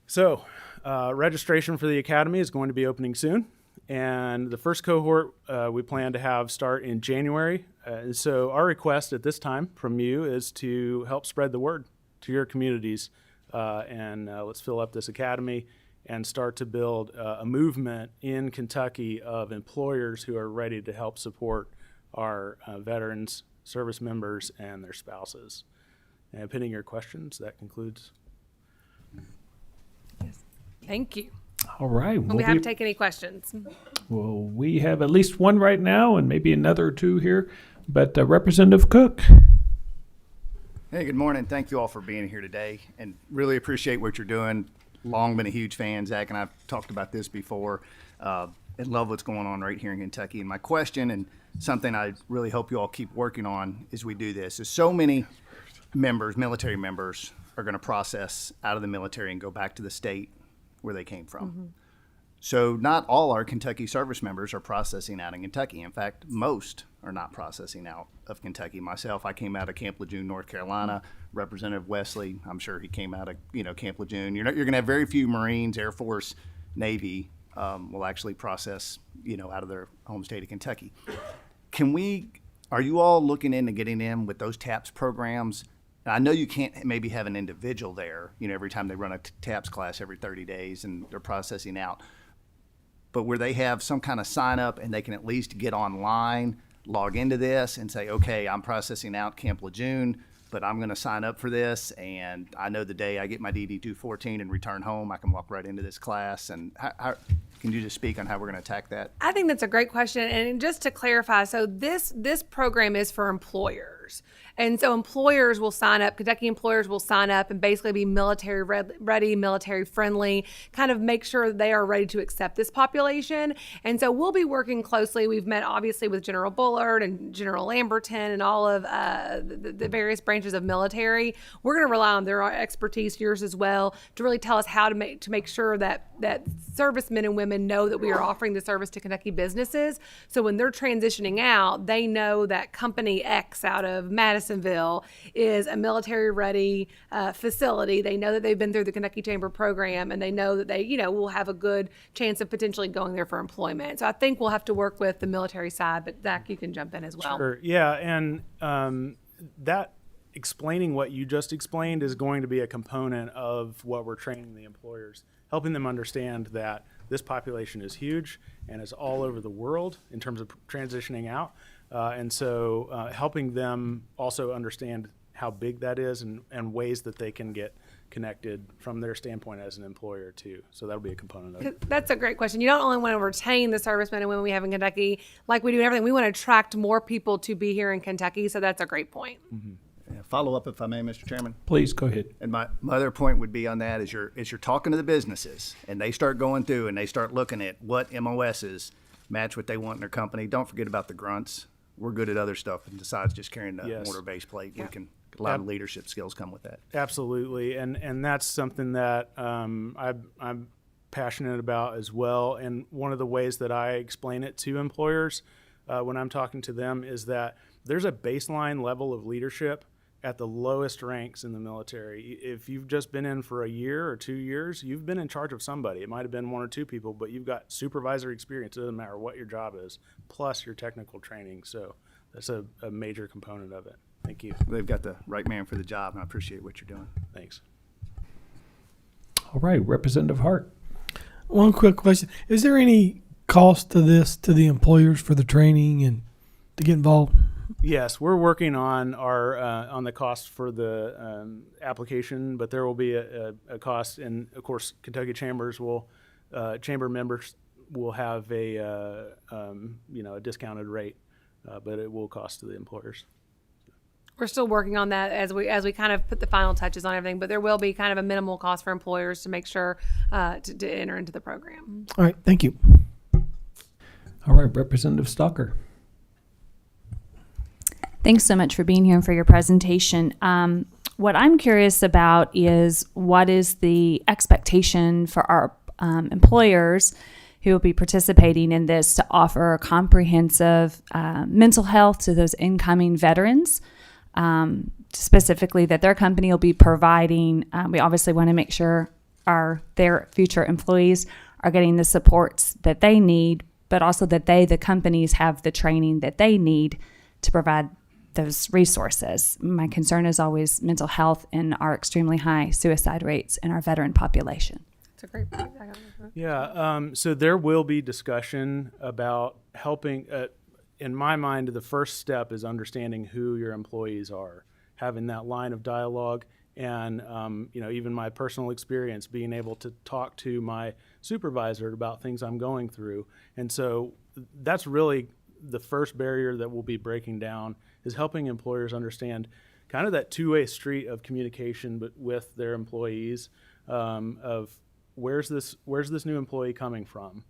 So registration for the Academy is going to be opening soon. And the first cohort we plan to have start in January. So our request at this time from you is to help spread the word to your communities. And let's fill up this academy and start to build a movement in Kentucky of employers who are ready to help support our veterans, service members, and their spouses. And pending your questions, that concludes. Thank you. All right. We have to take any questions. Well, we have at least one right now and maybe another or two here. But Representative Cook. Hey, good morning. Thank you all for being here today and really appreciate what you're doing. Long been a huge fan. Zach and I've talked about this before and love what's going on right here in Kentucky. And my question, and something I really hope you all keep working on as we do this, is so many members, military members, are going to process out of the military and go back to the state where they came from. Mm-hmm. So not all our Kentucky service members are processing out in Kentucky. In fact, most are not processing out of Kentucky. Myself, I came out of Camp Lejeune, North Carolina. Representative Wesley, I'm sure he came out of Camp Lejeune. You're going to have very few Marines, Air Force, Navy will actually process out of their home state of Kentucky. Are you all looking into getting in with those TAPS programs? I know you can't maybe have an individual there, every time they run a TAPS class every 30 days and they're processing out. But where they have some kind of sign up and they can at least get online, log into this and say, okay, I'm processing out Camp Lejeune, but I'm going to sign up for this. And I know the day I get my DD 214 and return home, I can walk right into this class. And how can you just speak on how we're going to attack that? I think that's a great question. And just to clarify, so this program is for employers. And so employers will sign up, Kentucky employers will sign up and basically be military ready, military friendly, kind of make sure they are ready to accept this population. And so we'll be working closely. We've met obviously with General Bullard and General Lamberton and all of the various branches of military. We're going to rely on their expertise, yours as well, to really tell us how to make sure that servicemen and women know that we are offering the service to Kentucky businesses. So when they're transitioning out, they know that Company X out of Madisonville is a military-ready facility. They know that they've been through the Kentucky Chamber program, and they know that they, will have a good chance of potentially going there for employment. So I think we'll have to work with the military side, but Zach, you can jump in as well. Sure. Yeah, and that explaining what you just explained is going to be a component of what we're training the employers, helping them understand that this population is huge and is all over the world in terms of transitioning out. And so helping them also understand how big that is and ways that they can get connected from their standpoint as an employer too. So that'll be a component of it. That's a great question. You don't only want to retain the servicemen and women we have in Kentucky, like we do in everything. We want to attract more people to be here in Kentucky. So that's a great point. Mm-hmm. Follow up, if I may, Mr. Chairman. Please go ahead. And my other point would be on that is you're talking to the businesses and they start going through and they start looking at what MOSs match what they want in their company. Don't forget about the grunts. We're good at other stuff, and besides just carrying the Yes. mortar base plate, we can a lot of leadership skills come with that. Absolutely, and that's something that I'm passionate about as well. And one of the ways that I explain it to employers when I'm talking to them is that there's a baseline level of leadership at the lowest ranks in the military. If you've just been in for a year or 2 years, you've been in charge of somebody. It might have been one or two people, but you've got supervisory experience. It doesn't matter what your job is, plus your technical training. So that's a major component of it. Thank you. They've got the right man for the job, and I appreciate what you're doing. Thanks. All right, Representative Hart. One quick question. Is there any cost to this, to the employers for the training and to get involved? Yes, we're working on our on the cost for the application, but there will be a cost, and of course, Kentucky Chambers will chamber members will have a discounted rate, but it will cost to the employers. We're still working on that as we kind of put the final touches on everything, but there will be kind of a minimal cost for employers to make sure to enter into the program. All right, thank you. All right, Representative Stalker. Thanks so much for being here and for your presentation. What I'm curious about is what is the expectation for our employers who will be participating in this to offer comprehensive mental health to those incoming veterans, specifically that their company will be providing. We obviously want to make sure their future employees are getting the supports that they need, but also that the companies, have the training that they need to provide those resources. My concern is always mental health and our extremely high suicide rates in our veteran population. It's a great point. Yeah, so there will be discussion about helping. In my mind, the first step is understanding who your employees are, having that line of dialogue, and even my personal experience, being able to talk to my supervisor about things I'm going through. And so that's really the first barrier that we'll be breaking down, is helping employers understand kind of that two-way street of communication, but with their employees, of where's this new employee coming from,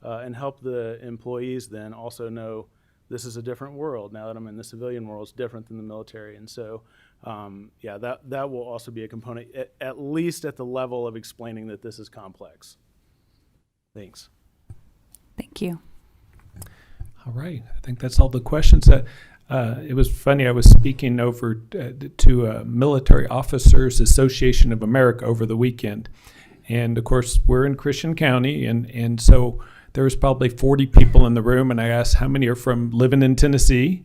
and help the employees then also know this is a different world. Now that I'm in the civilian world, it's different than the military. And so, that will also be a component, at least at the level of explaining that this is complex. Thanks. Thank you. All right, I think that's all the questions. It was funny, I was speaking over to Military Officers Association of America over the weekend. And of course, we're in Christian County, and so there was probably 40 people in the room, and I asked how many are from living in Tennessee,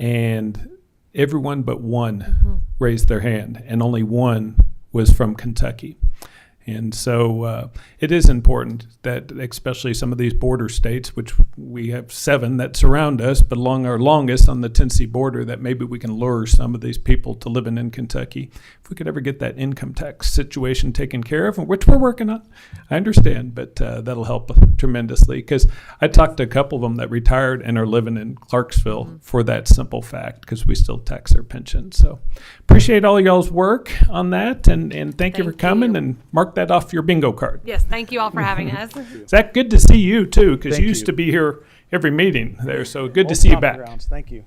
and everyone but one raised their hand, and only one was from Kentucky. And so it is important that, especially some of these border states, which we have 7 that surround us, but along our longest on the Tennessee border, that maybe we can lure some of these people to living in Kentucky. If we could ever get that income tax situation taken care of, which we're working on, I understand, but that'll help tremendously, because I talked to a couple of them that retired and are living in Clarksville for that simple fact, because we still tax their pension. So appreciate all y'all's work on that, and thank you for coming, and mark that off your bingo card. Yes, thank you all for having us. Zach, good to see you too, because Thank you used you. to be here every meeting there, so good to Old see you stomping back. grounds. Thank you.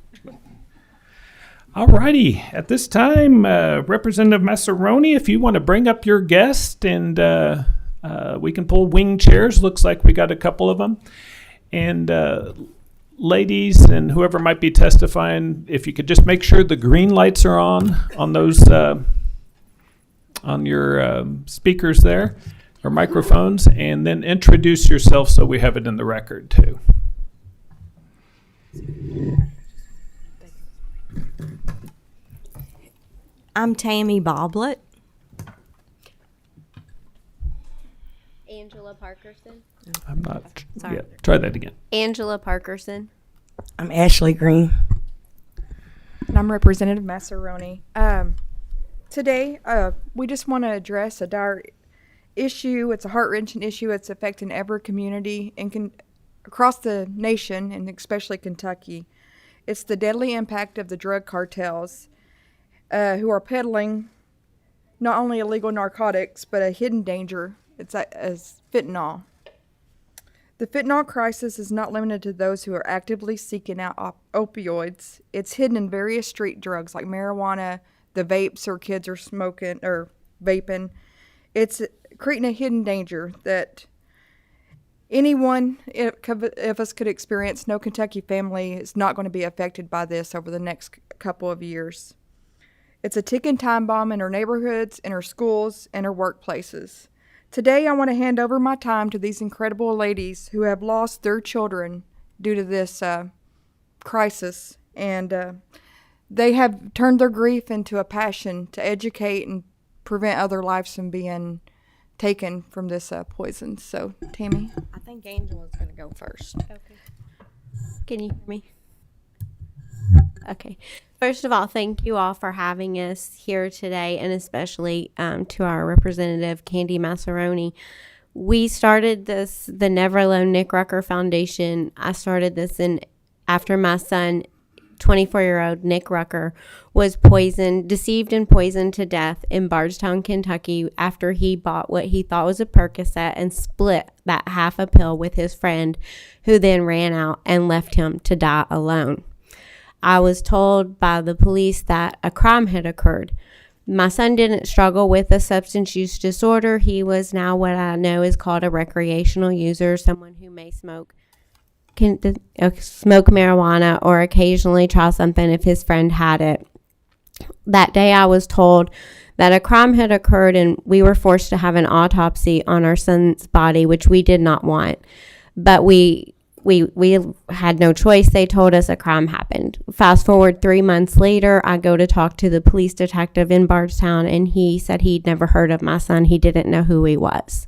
All righty, at this time, Representative Massaroni, if you want to bring up your guest, and we can pull wing chairs, looks like we got a couple of them. And ladies and whoever might be testifying, if you could just make sure the green lights are on those, on your speakers there, or microphones, and then introduce yourself so we have it in the record too. I'm Tammy Boblet. Angela Parkerson. I'm not, Sorry. yeah, try that again. Angela Parkerson. I'm Ashley Green. And I'm Representative Massaroni. Today, we just want to address a dire issue. It's a heart-wrenching issue. It's affecting every community across the nation, and especially Kentucky. It's the deadly impact of the drug cartels who are peddling not only illegal narcotics, but a hidden danger. It's as fentanyl. The fentanyl crisis is not limited to those who are actively seeking out opioids. It's hidden in various street drugs like marijuana, the vapes or kids are smoking or vaping. It's creating a hidden danger that anyone of us could experience. No Kentucky family is not going to be affected by this over the next couple of years. It's a ticking time bomb in our neighborhoods, in our schools, and our workplaces. Today, I want to hand over my time to these incredible ladies who have lost their children due to this crisis, and they have turned their grief into a passion to educate and prevent other lives from being taken from this poison. So, Tammy? I think Angela's going to go first. Okay. Can you hear me? Okay. First of all, thank you all for having us here today, and especially to our representative, Candy Massaroni. We started this, the Never Alone Nick Rucker Foundation. I started this after my son, 24-year-old Nick Rucker, was deceived and poisoned to death in Bardstown, Kentucky, after he bought what he thought was a Percocet and split that half a pill with his friend, who then ran out and left him to die alone. I was told by the police that a crime had occurred. My son didn't struggle with a substance use disorder. He was now what I know is called a recreational user, someone who may smoke marijuana or occasionally try something if his friend had it. That day I was told that a crime had occurred and we were forced to have an autopsy on our son's body, which we did not want. But we had no choice. They told us a crime happened. Fast forward 3 months later, I go to talk to the police detective in Bardstown, and he said he'd never heard of my son. He didn't know who he was,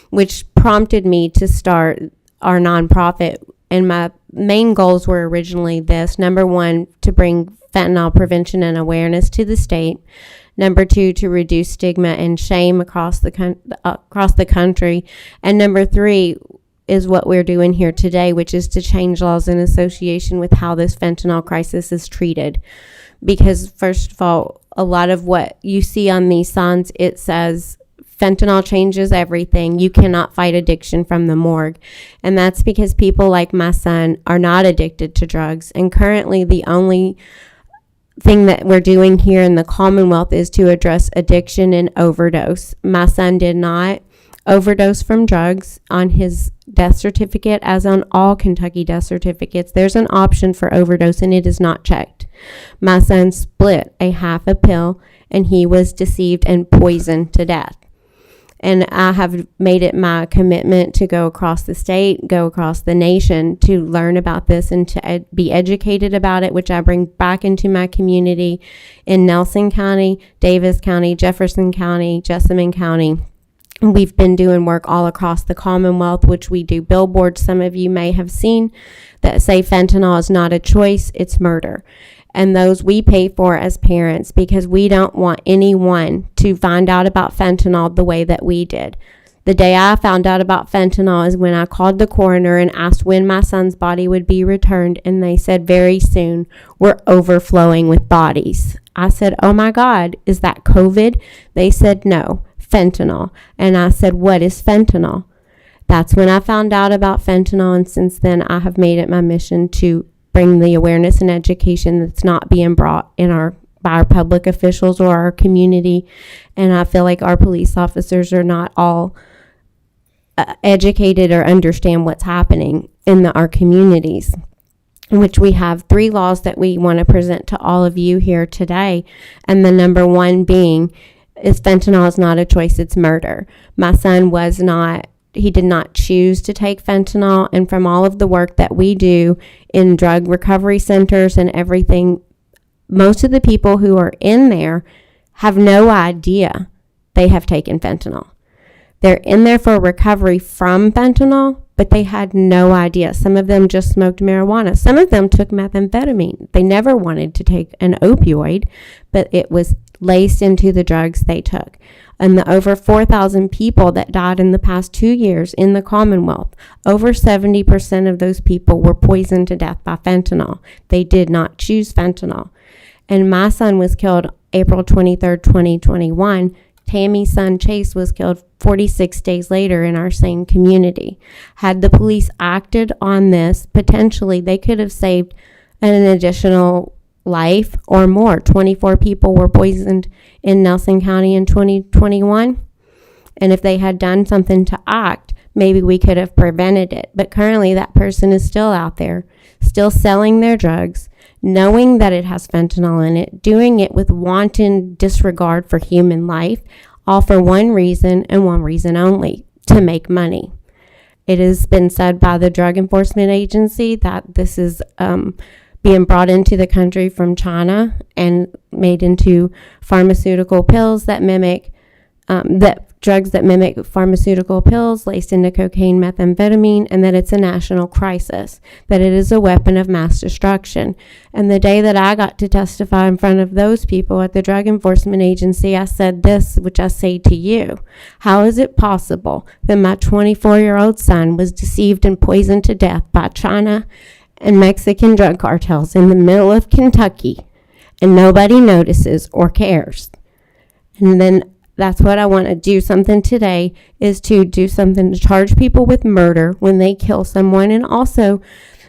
which prompted me to start our nonprofit. And my main goals were originally this: number one, to bring fentanyl prevention and awareness to the state; number two, to reduce stigma and shame across the country; and number three is what we're doing here today, which is to change laws in association with how this fentanyl crisis is treated. Because first of all, a lot of what you see on these signs, it says fentanyl changes everything. You cannot fight addiction from the morgue. And that's because people like my son are not addicted to drugs. And currently the only thing that we're doing here in the Commonwealth is to address addiction and overdose. My son did not overdose from drugs on his death certificate. As on all Kentucky death certificates, there's an option for overdose, and it is not checked. My son split a half a pill, and he was deceived and poisoned to death. And I have made it my commitment to go across the state, go across the nation, to learn about this and to be educated about it, which I bring back into my community in Nelson County, Davis County, Jefferson County, Jessamine County, We've been doing work all across the Commonwealth, which we do billboards, some of you may have seen, that say fentanyl is not a choice, it's murder. And those we pay for as parents because we don't want anyone to find out about fentanyl the way that we did. The day I found out about fentanyl is when I called the coroner and asked when my son's body would be returned, and they said very soon. We're overflowing with bodies. I said, oh my God, is that COVID? They said no, fentanyl. And I said, what is fentanyl? That's when I found out about fentanyl, and since then I have made it my mission to bring the awareness and education that's not being brought by our public officials or our community. And I feel like our police officers are not all educated or understand what's happening in our communities, in which we have 3 laws that we want to present to all of you here today. And the number one being is fentanyl is not a choice, it's murder. My son he did not choose to take fentanyl. And from all of the work that we do in drug recovery centers and everything, most of the people who are in there have no idea they have taken fentanyl. They're in there for recovery from fentanyl, but they had no idea. Some of them just smoked marijuana. Some of them took methamphetamine. They never wanted to take an opioid, but it was laced into the drugs they took. And the over 4,000 people that died in the past 2 years in the Commonwealth, over 70% of those people were poisoned to death by fentanyl. They did not choose fentanyl. And my son was killed April 23rd, 2021. Tammy's son Chase was killed 46 days later in our same community. Had the police acted on this, potentially they could have saved an additional life or more. 24 people were poisoned in Nelson County in 2021. And if they had done something to act, maybe we could have prevented it. But currently that person is still out there, still selling their drugs, knowing that it has fentanyl in it, doing it with wanton disregard for human life, all for one reason and one reason only, to make money. It has been said by the Drug Enforcement Agency that this is being brought into the country from China and made into pharmaceutical pills that mimic drugs that mimic pharmaceutical pills laced into cocaine, methamphetamine, and that it's a national crisis, that it is a weapon of mass destruction. And the day that I got to testify in front of those people at the Drug Enforcement Agency, I said this, which I say to you: how is it possible that my 24-year-old son was deceived and poisoned to death by China and Mexican drug cartels in the middle of Kentucky, and nobody notices or cares? And then that's what I want to do something today, is to do something to charge people with murder when they kill someone. And also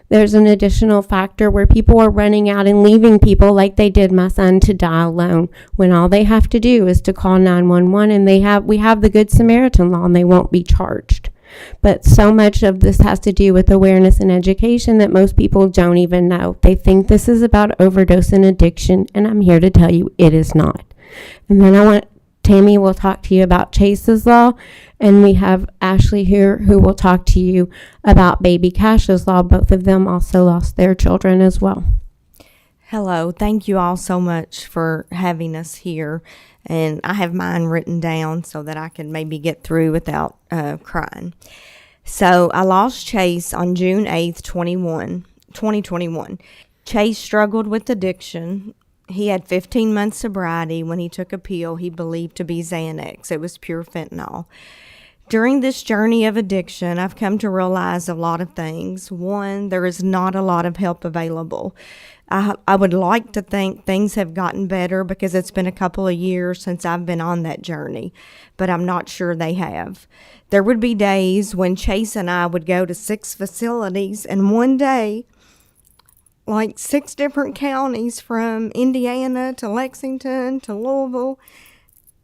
there's an additional factor where people are running out and leaving people like they did my son to die alone, when all they have to do is to call 911, and we have the Good Samaritan law and they won't be charged. But so much of this has to do with awareness and education that most people don't even know. They think this is about overdose and addiction, and I'm here to tell you it is not. And then Tammy will talk to you about Chase's law, and we have Ashley here who will talk to you about Baby Cash's law. Both of them also lost their children as well. Hello, thank you all so much for having us here. And I have mine written down so that I can maybe get through without crying. So I lost Chase on June 8th, 2021. Chase struggled with addiction. He had 15 months sobriety when he took a pill he believed to be Xanax. It was pure fentanyl. During this journey of addiction, I've come to realize a lot of things. One, there is not a lot of help available. I would like to think things have gotten better because it's been a couple of years since I've been on that journey, but I'm not sure they have. There would be days when Chase and I would go to 6 facilities, and one day, like 6 different counties from Indiana to Lexington to Louisville,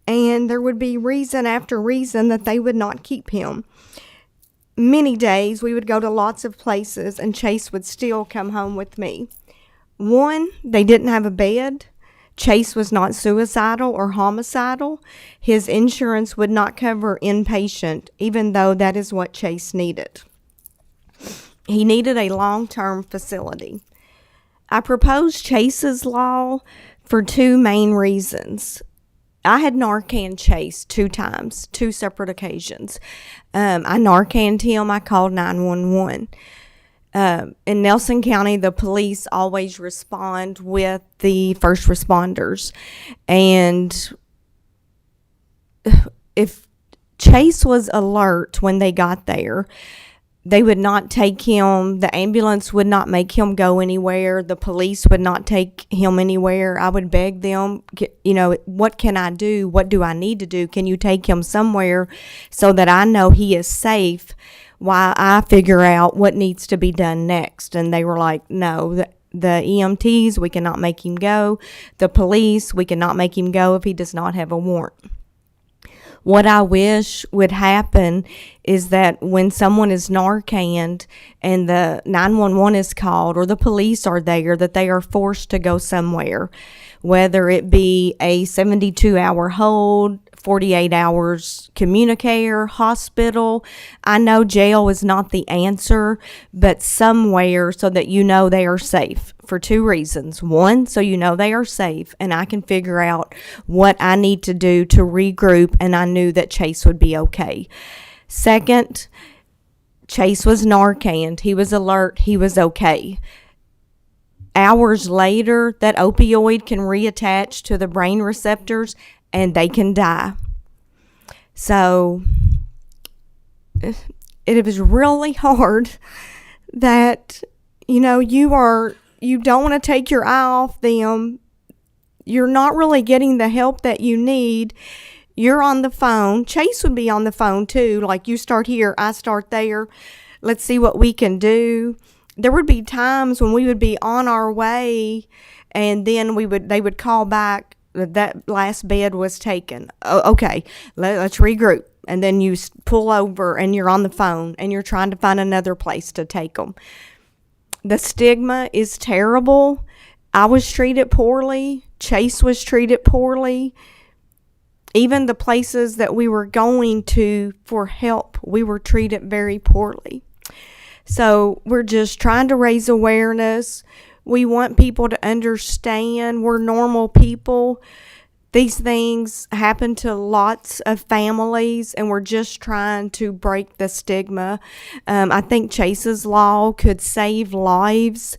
and there would be reason after reason that they would not keep him. Many days we would go to lots of places and Chase would still come home with me. One, they didn't have a bed. Chase was not suicidal or homicidal. His insurance would not cover inpatient, even though that is what Chase needed. He needed a long-term facility. I proposed Chase's law for 2 main reasons. I had Narcan Chase 2 times, 2 separate occasions. I Narcaned him. I called 911. In Nelson County, the police always respond with the first responders. And if Chase was alert when they got there, they would not take him. The ambulance would not make him go anywhere. The police would not take him anywhere. I would beg them, what can I do? What do I need to do? Can you take him somewhere so that I know he is safe while I figure out what needs to be done next? And they were like, no, the EMTs, we cannot make him go. The police, we cannot make him go if he does not have a warrant. What I wish would happen is that when someone is Narcaned and the 911 is called or the police are there, that they are forced to go somewhere, whether it be a 72-hour hold, 48 hours communicare, hospital. I know jail is not the answer, but somewhere so that you know they are safe for 2 reasons. One, so you know they are safe and I can figure out what I need to do to regroup, and I knew that Chase would be okay. Second, Chase was Narcaned. He was alert. He was okay. Hours later, that opioid can reattach to the brain receptors and they can die. So it was really hard that, you don't want to take your eye off them. You're not really getting the help that you need. You're on the phone. Chase would be on the phone too. Like, you start here, I start there. Let's see what we can do. There would be times when we would be on our way and then they would call back that last bed was taken. Okay, let's regroup. And then you pull over and you're on the phone and you're trying to find another place to take them. The stigma is terrible. I was treated poorly. Chase was treated poorly. Even the places that we were going to for help, we were treated very poorly. So we're just trying to raise awareness. We want people to understand we're normal people. These things happen to lots of families, and we're just trying to break the stigma. I think Chase's law could save lives,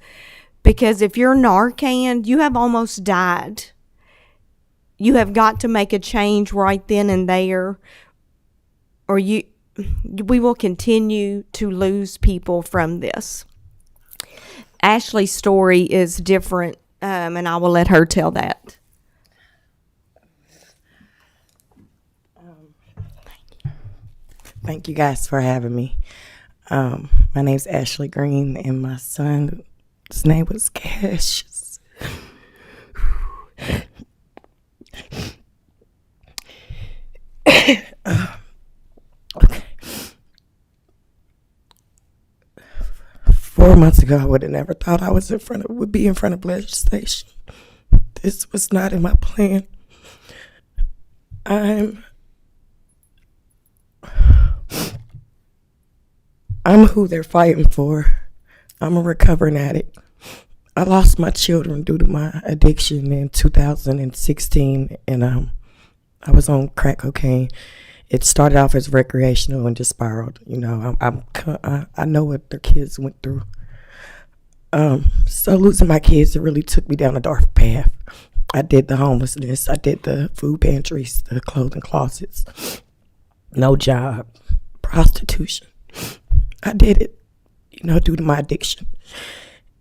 because if you're Narcan, you have almost died. You have got to make a change right then and there, or we will continue to lose people from this. Ashley's story is different, and I will let her tell that. Thank you guys for having me. My name's Ashley Green, and my son's name was Cassius. Okay. 4 months ago, I would have never thought I would be in front of legislation. This was not in my plan. I'm who they're fighting for. I'm a recovering addict. I lost my children due to my addiction in 2016, and I was on crack cocaine. It started off as recreational and just spiraled. I know what their kids went through. So losing my kids, it really took me down a dark path. I did the homelessness. I did the food pantries, the clothing closets, no job, prostitution. I did it, due to my addiction.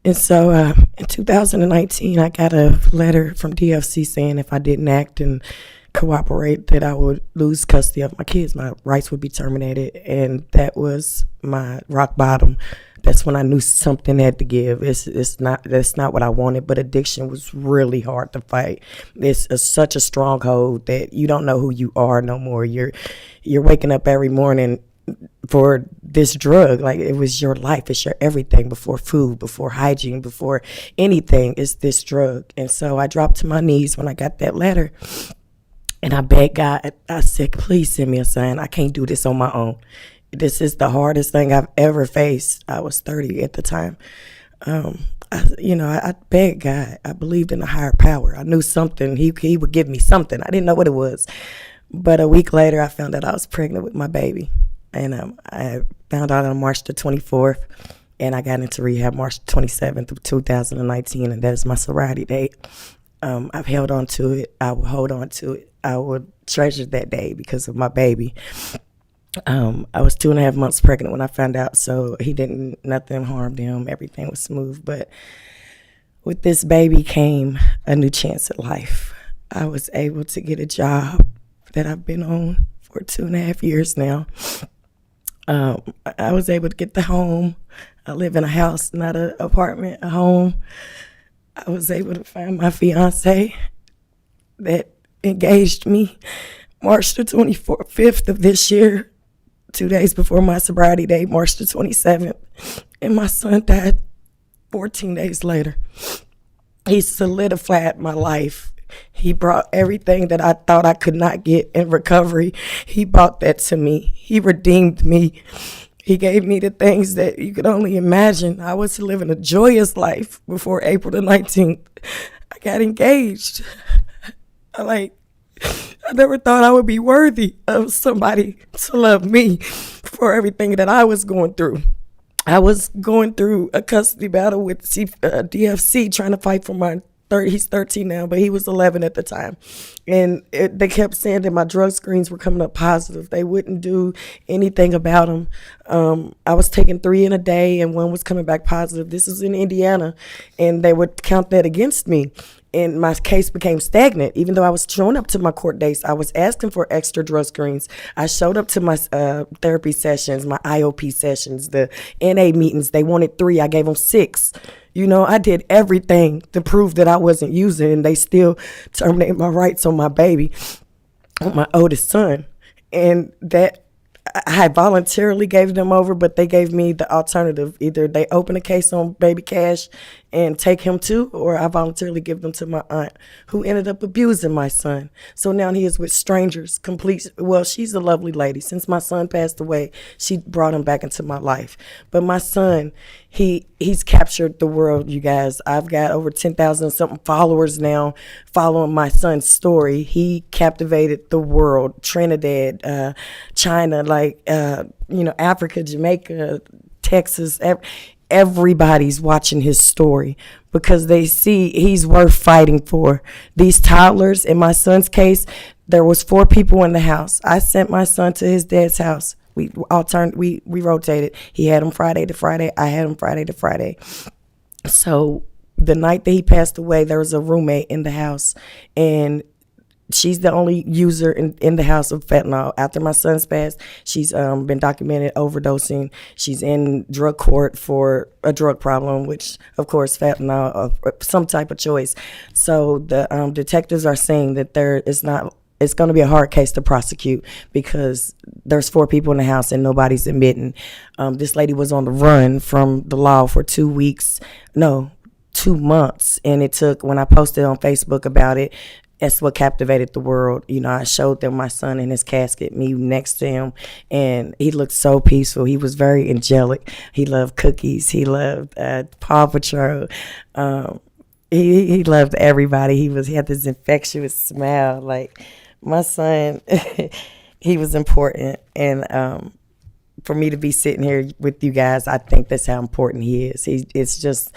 And so in 2019, I got a letter from DFC saying if I didn't act and cooperate, that I would lose custody of my kids. My rights would be terminated. And that was my rock bottom. That's when I knew something had to give. That's not what I wanted, but addiction was really hard to fight. It's such a stronghold that you don't know who you are no more. You're waking up every morning for this drug. Like, it was your life. It's your everything. Before food, before hygiene, before anything, it's this drug. And so I dropped to my knees when I got that letter. And I begged God, I said, please send me a sign. I can't do this on my own. This is the hardest thing I've ever faced. I was 30 at the time. I begged God. I believed in a higher power. I knew something. He would give me something. I didn't know what it was. But a week later, I found out I was pregnant with my baby. And I found out on March the 24th. And I got into rehab March 27th of 2019. And that is my sobriety date. I've held on to it. I will hold on to it. I will treasure that day because of my baby. I was 2.5 months pregnant when I found out, so nothing harmed him. Everything was smooth. But with this baby came a new chance at life. I was able to get a job that I've been on for 2.5 years now. I was able to get the home. I live in a house, not an apartment, a home. I was able to find my fiance that engaged me March the 25th of this year. 2 days before my sobriety date, March the 27th, and my son died 14 days later. He solidified my life. He brought everything that I thought I could not get in recovery. He brought that to me. He redeemed me. He gave me the things that you could only imagine. I was living a joyous life before April the 19th. I got engaged. I never thought I would be worthy of somebody to love me for everything that I was going through. I was going through a custody battle with DFC trying to fight for he's 13 now, but he was 11 at the time. And they kept saying that my drug screens were coming up positive. They wouldn't do anything about them. I was taking 3 in a day and 1 was coming back positive. This is in Indiana, and they would count that against me. And my case became stagnant. Even though I was showing up to my court dates, I was asking for extra drug screens. I showed up to my therapy sessions, my IOP sessions, the NA meetings. They wanted 3. I gave them 6. I did everything to prove that I wasn't using, and they still terminated my rights on my baby, on my oldest son. And that I voluntarily gave them over, but they gave me the alternative. Either they open a case on baby Cash and take him too, or I voluntarily give them to my aunt, who ended up abusing my son. So now he is with strangers, she's a lovely lady. Since my son passed away, she brought him back into my life. But my son, he's captured the world, you guys. I've got over 10,000 something followers now following my son's story. He captivated the world. Trinidad, China, Africa, Jamaica, Texas, everybody's watching his story because they see he's worth fighting for. These toddlers, in my son's case, there was 4 people in the house. I sent my son to his dad's house. We rotated. He had him Friday to Friday. I had him Friday to Friday. So the night that he passed away, there was a roommate in the house, and she's the only user in the house of fentanyl. After my son's passed, she's been documented overdosing. She's in drug court for a drug problem, which, of course, fentanyl, some type of choice. So the detectives are saying that it's going to be a hard case to prosecute because there's 4 people in the house and nobody's admitting. This lady was on the run from the law for 2 months. And it took, when I posted on Facebook about it, that's what captivated the world. I showed them my son in his casket, me next to him, and he looked so peaceful. He was very angelic. He loved cookies. He loved Paw Patrol. He loved everybody. He had this infectious smile. Like, my son, he was important. And for me to be sitting here with you guys, I think that's how important he is. It's just,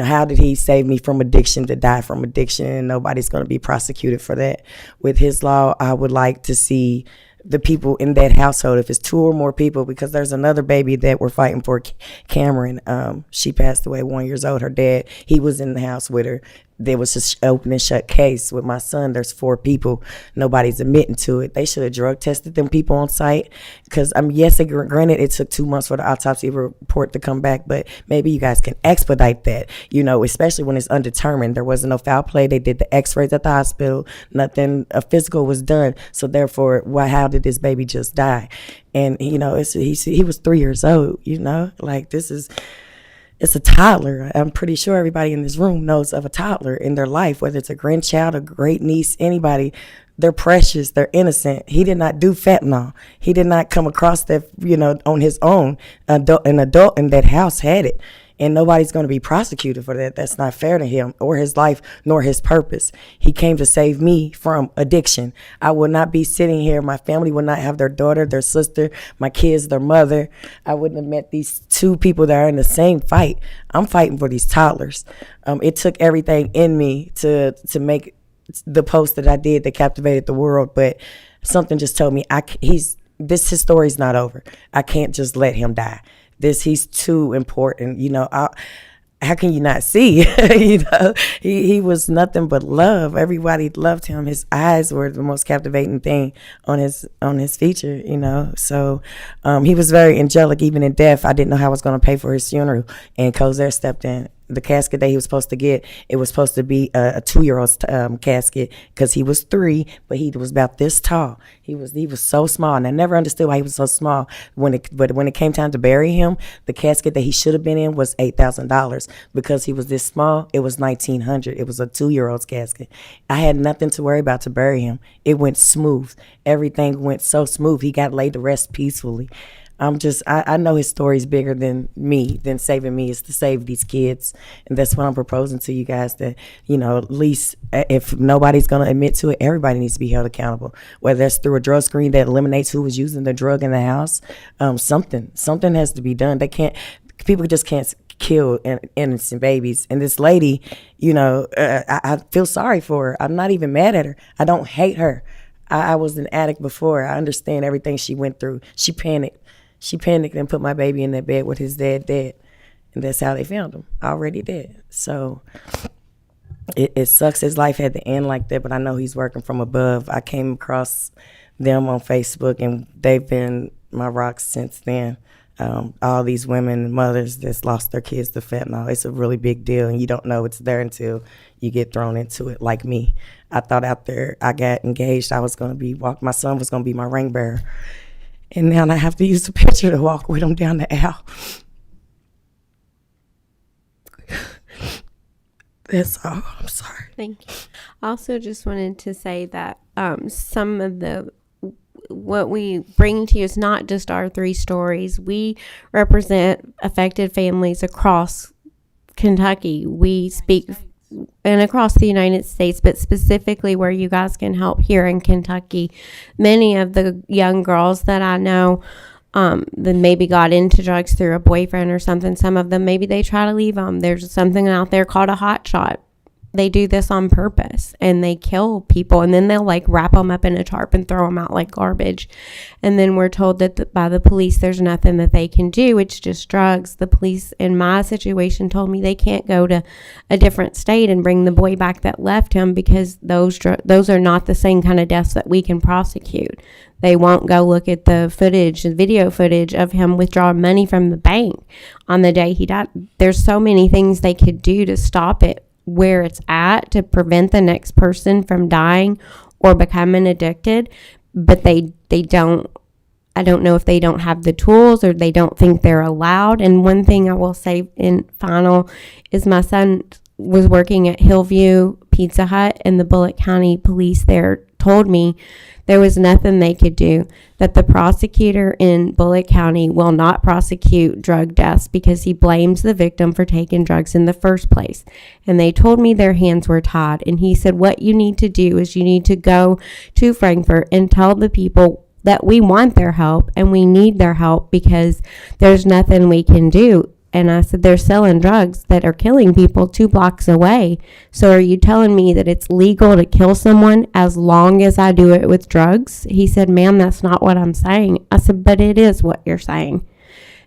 how did he save me from addiction, to die from addiction? And nobody's going to be prosecuted for that. With his law, I would like to see the people in that household, if it's 2 or more people, because there's another baby that we're fighting for, Cameron. She passed away 1 year old. Her dad, he was in the house with her. There was an open and shut case. With my son, there's 4 people. Nobody's admitting to it. They should have drug tested them people on site. Because, yes, granted, it took 2 months for the autopsy report to come back, but maybe you guys can expedite that, especially when it's undetermined. There wasn't no foul play. They did the x-rays at the hospital. Nothing, a physical was done. So, therefore, how did this baby just die? And, he was 3 years old, it's a toddler. I'm pretty sure everybody in this room knows of a toddler in their life, whether it's a grandchild, a great niece, anybody. They're precious. They're innocent. He did not do fentanyl. He did not come across that, on his own. An adult in that house had it. and nobody's going to be prosecuted for that. That's not fair to him or his life nor his purpose. He came to save me from addiction. I would not be sitting here. My family would not have their daughter, their sister, my kids, their mother. I wouldn't have met these two people that are in the same fight. I'm fighting for these toddlers. It took everything in me to make the post that I did that captivated the world, but something just told me his story's not over. I can't just let him die. He's too important. How can you not see? He was nothing but love. Everybody loved him. His eyes were the most captivating thing on his feature. So he was very angelic. Even in death, I didn't know how I was going to pay for his funeral, and Kozer stepped in. The casket that he was supposed to get, it was supposed to be a 2-year-old's casket, because he was 3, but he was about this tall. He was so small, and I never understood why he was so small. But when it came time to bury him, the casket that he should have been in was $8,000. Because he was this small, it was $1,900. It was a 2-year-old's casket. I had nothing to worry about to bury him. It went smooth. Everything went so smooth. He got laid to rest peacefully. I know his story is bigger than me, than saving me. Is to save these kids. And that's what I'm proposing to you guys, that, at least if nobody's going to admit to it, everybody needs to be held accountable. Whether that's through a drug screen that eliminates who was using the drug in the house, something has to be done. People just can't kill innocent babies. And this lady, I feel sorry for her. I'm not even mad at her. I don't hate her. I was an addict before. I understand everything she went through. She panicked and put my baby in that bed with his dad dead. And that's how they found him, already dead. So it sucks his life had to end like that, but I know he's working from above. I came across them on Facebook, and they've been my rocks since then. All these women and mothers that's lost their kids to fentanyl, it's a really big deal, and you don't know it's there until you get thrown into it, like me. I thought after I got engaged, I was going to my son was going to be my ring bearer. And now I have to use the picture to walk with him down the aisle. That's all. I'm sorry. Thank you. I also just wanted to say that some of what we bring to you is not just our 3 stories. We represent affected families across Kentucky. We speak and across the United States, but specifically where you guys can help here in Kentucky. Many of the young girls that I know that maybe got into drugs through a boyfriend or something, some of them, maybe they try to leave them. There's something out there called a hot shot. They do this on purpose, and they kill people, and then they'll wrap them up in a tarp and throw them out like garbage. And then we're told that by the police there's nothing that they can do. It's just drugs. The police in my situation told me they can't go to a different state and bring the boy back that left him, because those are not the same kind of deaths that we can prosecute. They won't go look at the video footage of him withdrawing money from the bank on the day he died. There's so many things they could do to stop it where it's at, to prevent the next person from dying or becoming addicted, but they don't. I don't know if they don't have the tools or they don't think they're allowed. And one thing I will say in final is my son was working at Hillview Pizza Hut, and the Bullitt County police there told me there was nothing they could do, that the prosecutor in Bullitt County will not prosecute drug deaths because he blames the victim for taking drugs in the first place. And they told me their hands were tied. And he said, what you need to do is you need to go to Frankfort and tell the people that we want their help and we need their help because there's nothing we can do. And I said, they're selling drugs that are killing people 2 blocks away. So are you telling me that it's legal to kill someone as long as I do it with drugs? He said, ma'am, that's not what I'm saying. I said, but it is what you're saying.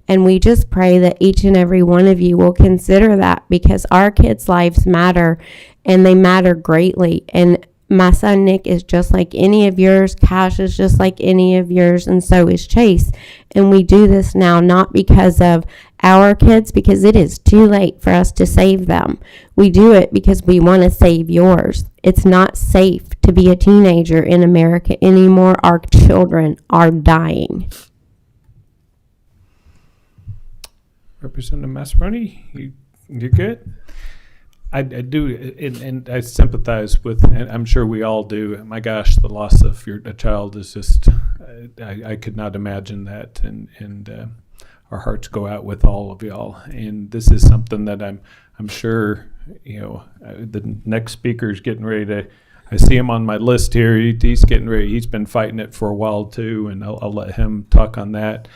And we just pray that each and every one of you will consider that, because our kids' lives matter, and they matter greatly. And my son Nick is just like any of yours. Cash is just like any of yours, and so is Chase. And we do this now not because of our kids, because it is too late for us to save them. We do it because we want to save yours. It's not safe to be a teenager in America anymore. Our children are dying. Representative Massaroni, you're good? I do, and I sympathize with, and I'm sure we all do. My gosh, the loss of a child is just, I could not imagine that. And our hearts go out with all of y'all. And this is something that I'm sure, the next speaker is getting ready to. I see him on my list here. He's getting ready. He's been fighting it for a while too, and I'll let him talk on that.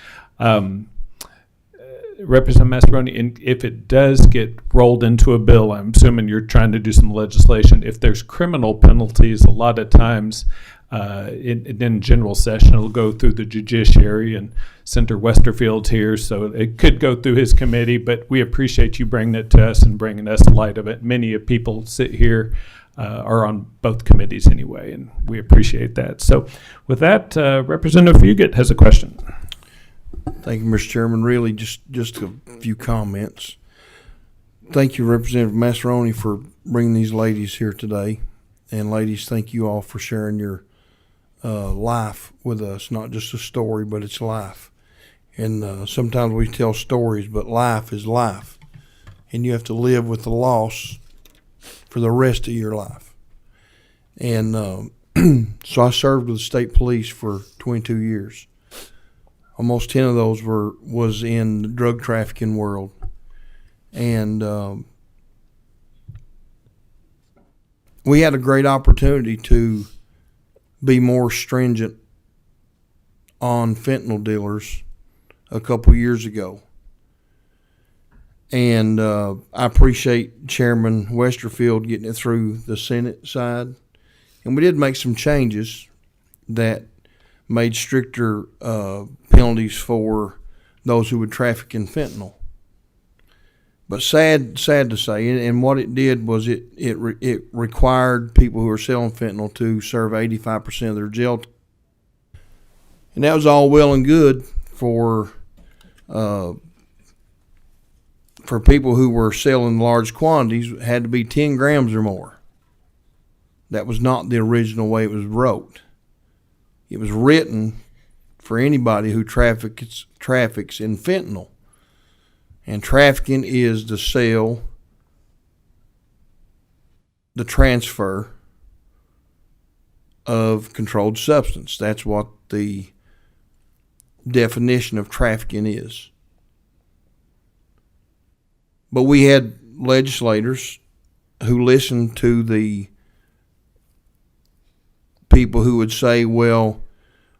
Representative Mastroni, and if it does get rolled into a bill, I'm assuming you're trying to do some legislation. If there's criminal penalties, a lot of times in general session, it'll go through the judiciary, and Senator Westerfield's here, so it could go through his committee, but we appreciate you bringing it to us and bringing us light of it. Many of people sit here are on both committees anyway, and we appreciate that. So with that, Representative Fugit has a question. Thank you, Mr. Chairman. Really, just a few comments. Thank you, Representative Mastroni, for bringing these ladies here today. And ladies, thank you all for sharing your life with us. Not just a story, but it's life. And sometimes we tell stories, but life is life. And you have to live with the loss for the rest of your life. And so I served with the state police for 22 years. Almost 10 of those was in the drug trafficking world. And we had a great opportunity to be more stringent on fentanyl dealers a couple years ago. And I appreciate Chairman Westerfield getting it through the Senate side. And we did make some changes that made stricter penalties for those who would traffic in fentanyl. But sad to say, and what it did was it required people who are selling fentanyl to serve 85% of their jail time. And that was all well and good for people who were selling large quantities. It had to be 10 grams or more. That was not the original way it was wrote. It was written for anybody who traffics in fentanyl. And trafficking is the sale, the transfer of controlled substance. That's what the definition of trafficking is. But we had legislators who listened to the people who would say, well,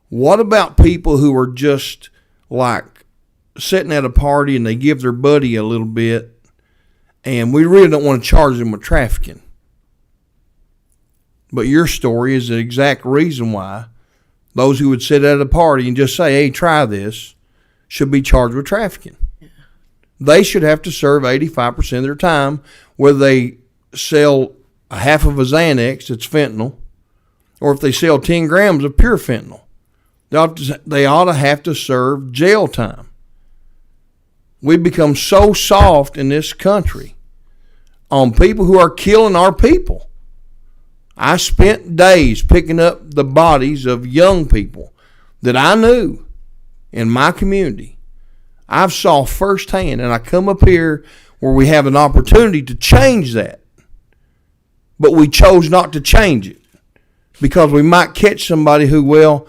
what about people who are just like sitting at a party and they give their buddy a little bit and we really don't want to charge them with trafficking? But your story is the exact reason why those who would sit at a party and just say, hey, try this, should be charged with trafficking. They should have to serve 85% of their time, whether they sell a half of a Xanax that's fentanyl, or if they sell 10 grams of pure fentanyl. They ought to have to serve jail time. We've become so soft in this country on people who are killing our people. I spent days picking up the bodies of young people that I knew in my community. I've saw firsthand, and I come up here where we have an opportunity to change that. But we chose not to change it because we might catch somebody who, well,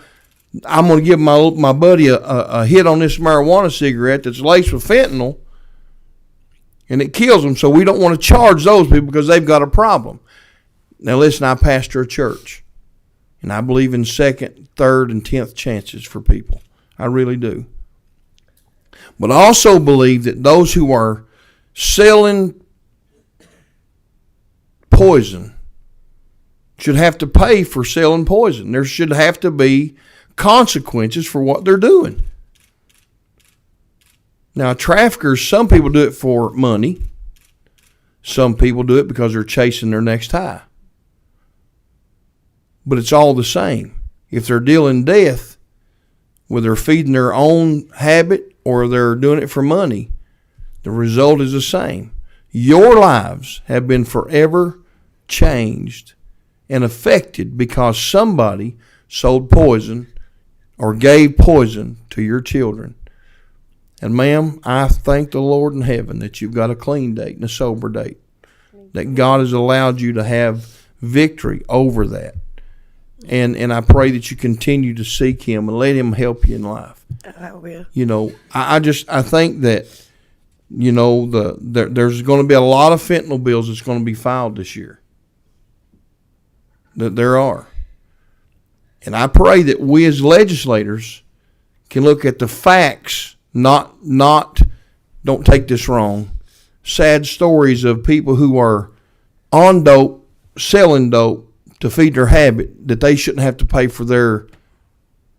I'm going to give my buddy a hit on this marijuana cigarette that's laced with fentanyl, and it kills them. So we don't want to charge those people because they've got a problem. Now listen, I pastor a church, and I believe in second, third, and 10th chances for people. I really do. But I also believe that those who are selling poison should have to pay for selling poison. There should have to be consequences for what they're doing. Now, traffickers, some people do it for money. Some people do it because they're chasing their next high. But it's all the same. If they're dealing death, whether they're feeding their own habit or they're doing it for money, the result is the same. Your lives have been forever changed and affected because somebody sold poison or gave poison to your children. And ma'am, I thank the Lord in heaven that you've got a clean date and a sober date, that God has allowed you to have victory over that. And I pray that you continue to seek Him and let Him help you in life. I will. You know, I think that, you know, there's going to be a lot of fentanyl bills that's going to be filed this year. That there are. And I pray that we as legislators can look at the facts, not don't take this wrong, sad stories of people who are on dope, selling dope to feed their habit, that they shouldn't have to pay for their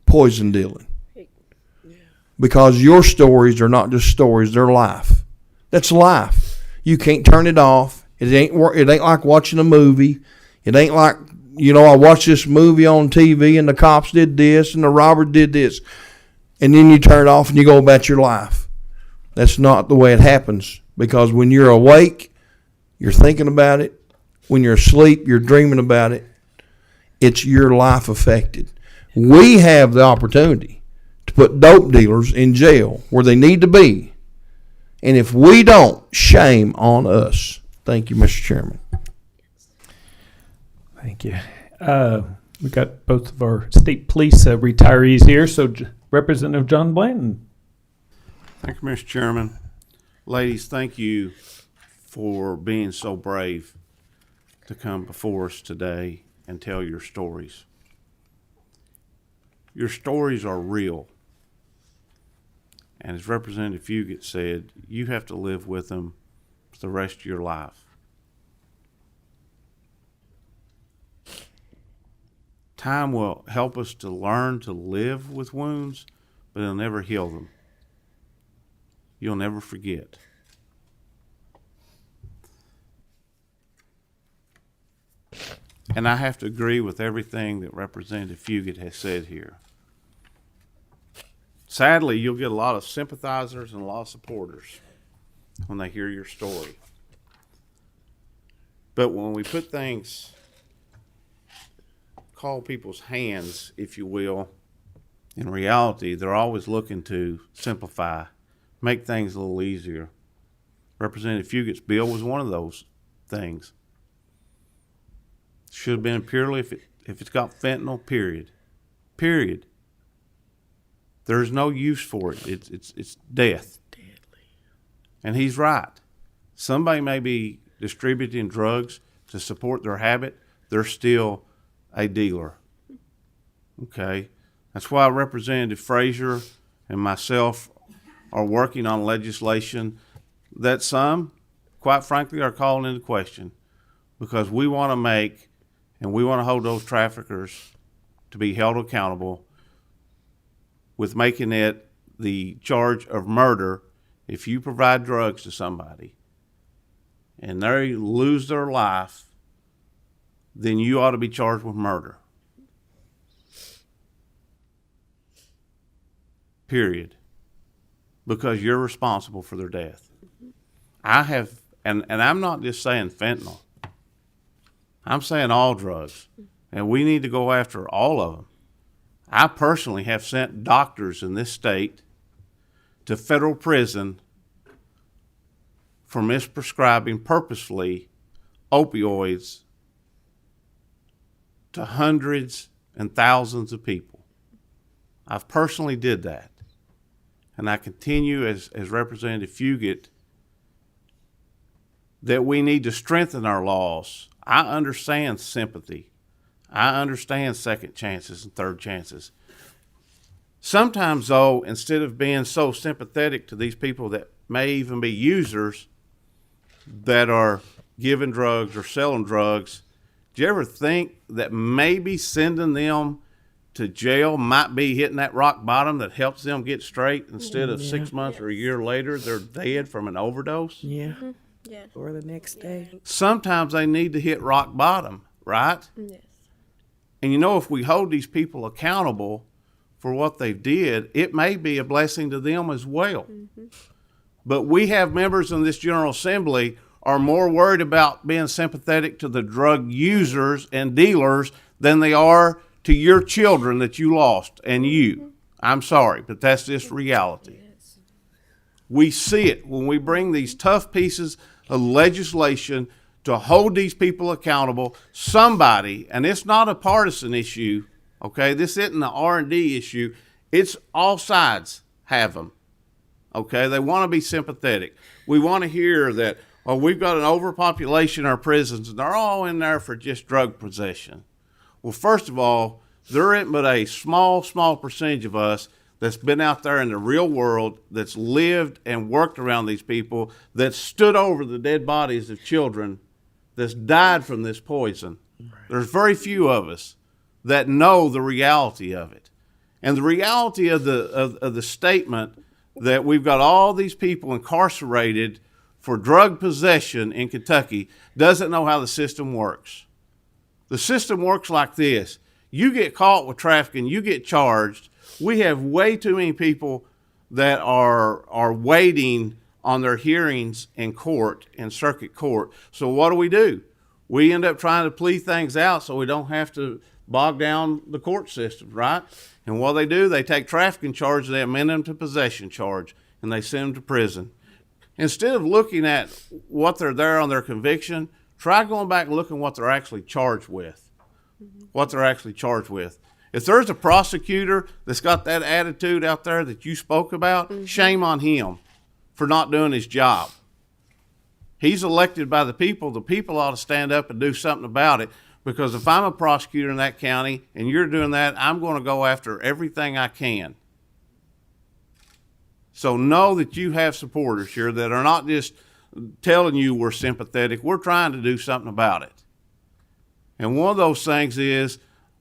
poison dealing. Because your stories are not just stories, they're life. That's life. You can't turn it off. It ain't like watching a movie. It ain't like, you know, I watched this movie on TV and the cops did this and the robber did this. And then you turn it off and you go about your life. That's not the way it happens. Because when you're awake, you're thinking about it. When you're asleep, you're dreaming about it. It's your life affected. We have the opportunity to put dope dealers in jail where they need to be. And if we don't, shame on us. Thank you, Mr. Chairman. Thank you. We got both of our state police retirees here. So Representative John Blanton. Thank you, Mr. Chairman. Ladies, thank you for being so brave to come before us today and tell your stories. Your stories are real. And as Representative Fugit said, you have to live with them for the rest of your life. Time will help us to learn to live with wounds, but it'll never heal them. You'll never forget. And I have to agree with everything that Representative Fugit has said here. Sadly, you'll get a lot of sympathizers and a lot of supporters when they hear your story. But when we put things, call people's hands, if you will, in reality, they're always looking to simplify, make things a little easier. Representative Fugit's bill was one of those things. Should have been purely if it's got fentanyl, period. Period. There's no use for it. It's death. Deadly. And he's right. Somebody may be distributing drugs to support their habit. They're still a dealer. Okay? That's why Representative Frazier and myself are working on legislation that some, quite frankly, are calling into question, because we want to make and we want to hold those traffickers to be held accountable with making it the charge of murder. If you provide drugs to somebody and they lose their life, then you ought to be charged with murder. Period. Because you're responsible for their death. I have, and I'm not just saying fentanyl. I'm saying all drugs. And we need to go after all of them. I personally have sent doctors in this state to federal prison for misprescribing purposefully opioids to hundreds and thousands of people. I've personally did that. And I continue as Representative Fugit that we need to strengthen our laws. I understand sympathy. I understand second chances and third chances. Sometimes, though, instead of being so sympathetic to these people that may even be users that are giving drugs or selling drugs, do you ever think that maybe sending them to jail might be hitting that rock bottom that helps them get straight instead of 6 months or a year later they're dead from an overdose? Yeah. Mm-hmm. Yeah. Or the next day. Sometimes they need to hit rock bottom, right? Yes. And you know, if we hold these people accountable for what they did, it may be a blessing to them as well. Mm-hmm. But we have members in this General Assembly are more worried about being sympathetic to the drug users and dealers than they are to your children that you lost and you. I'm sorry, but that's just reality. Yes. We see it when we bring these tough pieces of legislation to hold these people accountable. Somebody, and it's not a partisan issue, okay? This isn't an R&D issue. It's all sides have them. Okay, they want to be sympathetic. We want to hear that, oh, we've got an overpopulation in our prisons, and they're all in there for just drug possession. Well, first of all, there isn't but a small percentage of us that's been out there in the real world, that's lived and worked around these people, that stood over the dead bodies of children that's died from this poison. Right. There's very few of us that know the reality of it. And the reality of the statement that we've got all these people incarcerated for drug possession in Kentucky doesn't know how the system works. The system works like this. You get caught with trafficking, you get charged. We have way too many people that are waiting on their hearings in court, in circuit court. So what do? We end up trying to plead things out so we don't have to bog down the court system, right? And what they do, they take trafficking charges, they amend them to possession charge, and they send them to prison. Instead of looking at what they're there on their conviction, try going back and looking what they're actually charged with. What they're actually charged with. If there's a prosecutor that's got that attitude out there that you spoke about, shame on him for not doing his job. He's elected by the people. The people ought to stand up and do something about it. Because if I'm a prosecutor in that county and you're doing that, I'm going to go after everything I can. So know that you have supporters here that are not just telling you we're sympathetic. We're trying to do something about it. And one of those things is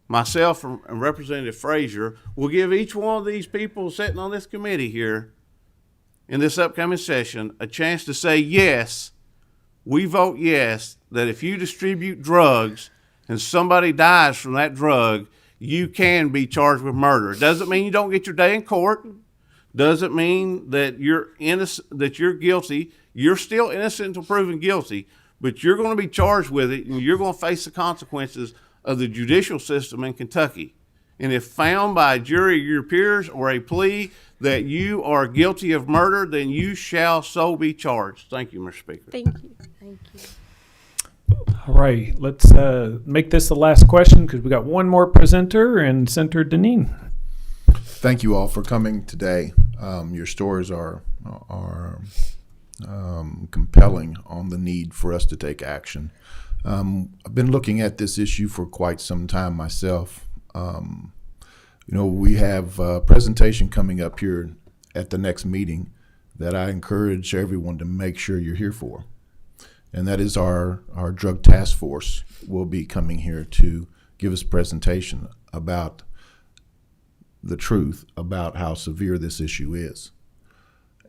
myself and Representative Frazier will give each one of these people sitting on this committee here in this upcoming session a chance to say yes, we vote yes, that if you distribute drugs and somebody dies from that drug, you can be charged with murder. It doesn't mean you don't get your day in court. Doesn't mean that you're innocent, that you're guilty. You're still innocent until proven guilty, but you're going to be charged with it, and you're going to face the consequences of the judicial system in Kentucky. And if found by a jury of your peers or a plea that you are guilty of murder, then you shall so be charged. Thank you, Mr. Speaker. Thank you. Thank you. All right, let's make this the last question because we got one more presenter, and Senator Deneen. Thank you all for coming today. Your stories are compelling on the need for us to take action. I've been looking at this issue for quite some time myself. We have a presentation coming up here at the next meeting that I encourage everyone to make sure you're here for. And that is our drug task force will be coming here to give us a presentation about the truth about how severe this issue is.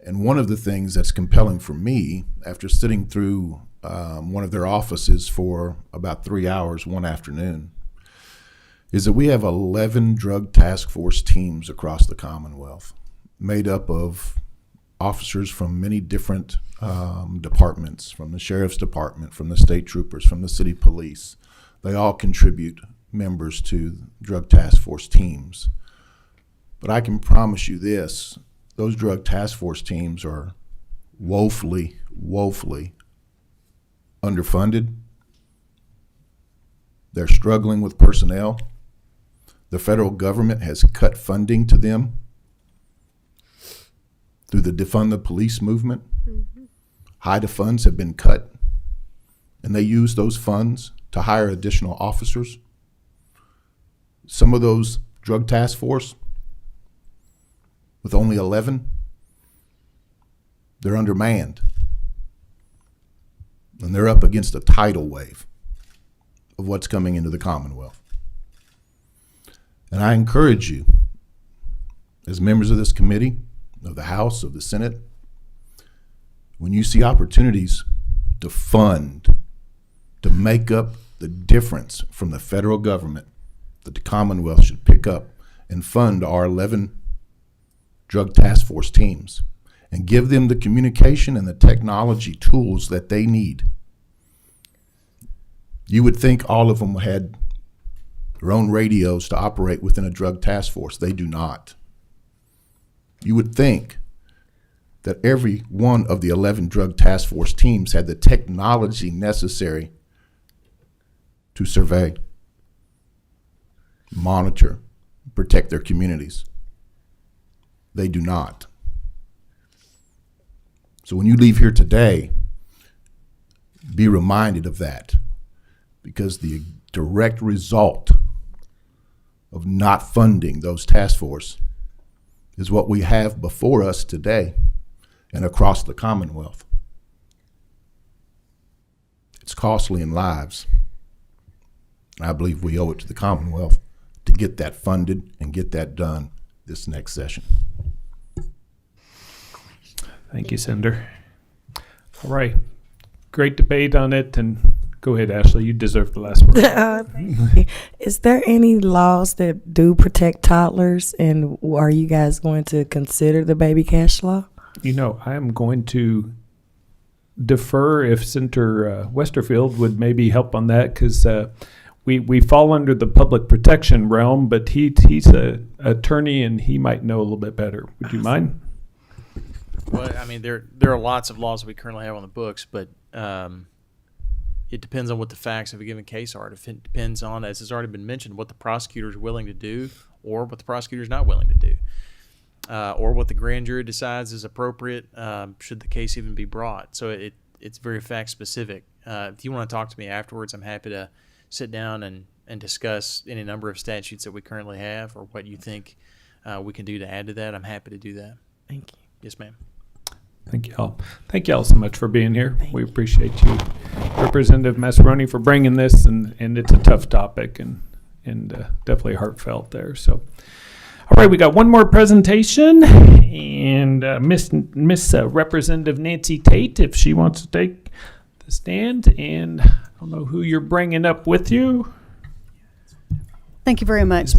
And one of the things that's compelling for me, after sitting through one of their offices for about 3 hours one afternoon, is that we have 11 drug task force teams across the Commonwealth, made up of officers from many different departments, from the sheriff's department, from the state troopers, from the city police. They all contribute members to drug task force teams. But I can promise you this, those drug task force teams are woefully underfunded. They're struggling with personnel. The federal government has cut funding to them through the defund the police movement. HIDA funds have been cut, and they use those funds to hire additional officers. Some of those drug task force, with only 11, they're undermanned. And they're up against a tidal wave of what's coming into the Commonwealth. And I encourage you, as members of this committee, of the House, of the Senate, when you see opportunities to fund, to make up the difference from the federal government, that the Commonwealth should pick up and fund our 11 drug task force teams and give them the communication and the technology tools that they need. You would think all of them had their own radios to operate within a drug task force. They do not. You would think that every one of the 11 drug task force teams had the technology necessary to survey, monitor, protect their communities. They do not. So when you leave here today, be reminded of that, because the direct result of not funding those task force is what we have before us today and across the Commonwealth. It's costly in lives. I believe we owe it to the Commonwealth to get that funded and get that done this next session. Thank you, Senator. All right. Great debate on it. And go ahead, Ashley. You deserve the last word. Is there any laws that do protect toddlers, and are you guys going to consider the baby cash law? You know, I am going to defer if Senator Westerfield would maybe help on that, because we fall under the public protection realm, but he's an attorney and he might know a little bit better. Would you mind? Well, I mean, there are lots of laws that we currently have on the books, but it depends on what the facts of a given case are. It depends on, as has already been mentioned, what the prosecutor is willing to do or what the prosecutor is not willing to do, or what the grand jury decides is appropriate should the case even be brought. So it's very fact specific. If you want to talk to me afterwards, I'm happy to sit down and discuss any number of statutes that we currently have or what you think we can do to add to that. I'm happy to do that. Thank you. Yes, ma'am. Thank y'all. Thank y'all so much for being here. We appreciate you, Representative Massaroni, for bringing this, and it's a tough topic and definitely heartfelt there. So, all right, we got one more presentation, and Miss Representative Nancy Tate, if she wants to take the stand, and I don't know who you're bringing up with you. Thank you very much,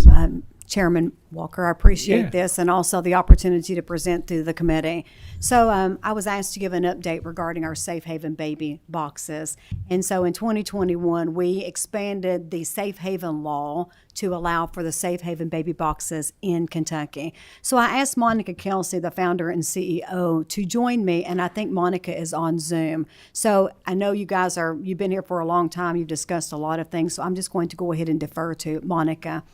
Chairman Walker. I appreciate this, and also the opportunity to present through the committee. So I was asked to give an update regarding our Safe Haven baby boxes. And so in 2021, we expanded the Safe Haven law to allow for the Safe Haven baby boxes in Kentucky. So I asked Monica Kelsey, the founder and CEO, to join me, and I think Monica is on Zoom. So I know you guys you've been here for a long time. You've discussed a lot of things, so I'm just going to go ahead and defer to Monica.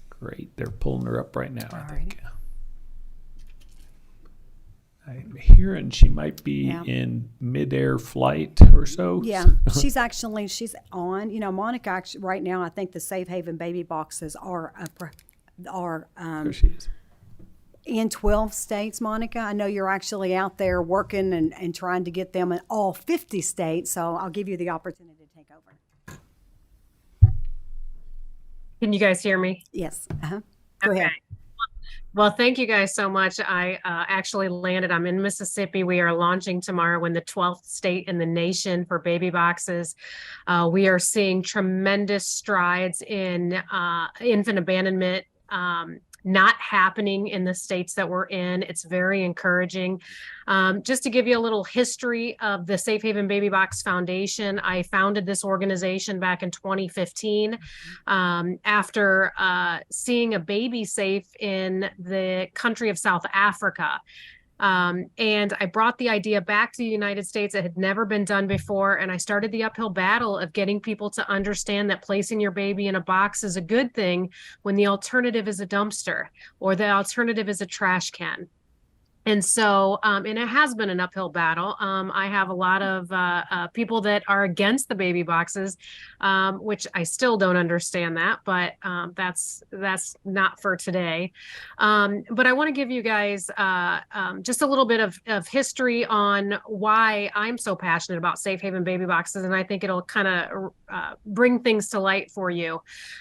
Great. They're pulling her up right now, I think. I'm hearing she might be in midair flight or so. Yeah, she's on. You know, Monica, actually, right now, I think the Safe Haven baby boxes are There she is. in 12 states, Monica. I know you're actually out there working and trying to get them in all 50 states, so I'll give you the opportunity to take over. Can you guys hear me? Yes. Go ahead. Well, thank you guys so much. I actually landed. I'm in Mississippi. We are launching tomorrow in the 12th state in the nation for baby boxes. We are seeing tremendous strides in infant abandonment not happening in the states that we're in. It's very encouraging. Just to give you a little history of the Safe Haven Baby Box Foundation, I founded this organization back in 2015 after seeing a baby safe in the country of South Africa. And I brought the idea back to the United States. It had never been done before. And I started the uphill battle of getting people to understand that placing your baby in a box is a good thing when the alternative is a dumpster or the alternative is a trash can. And so, and it has been an uphill battle. I have a lot of people that are against the baby boxes, which I still don't understand that, but that's not for today. But I want to give you guys just a little bit of history on why I'm so passionate about Safe Haven baby boxes, and I think it'll kind of bring things to light for you.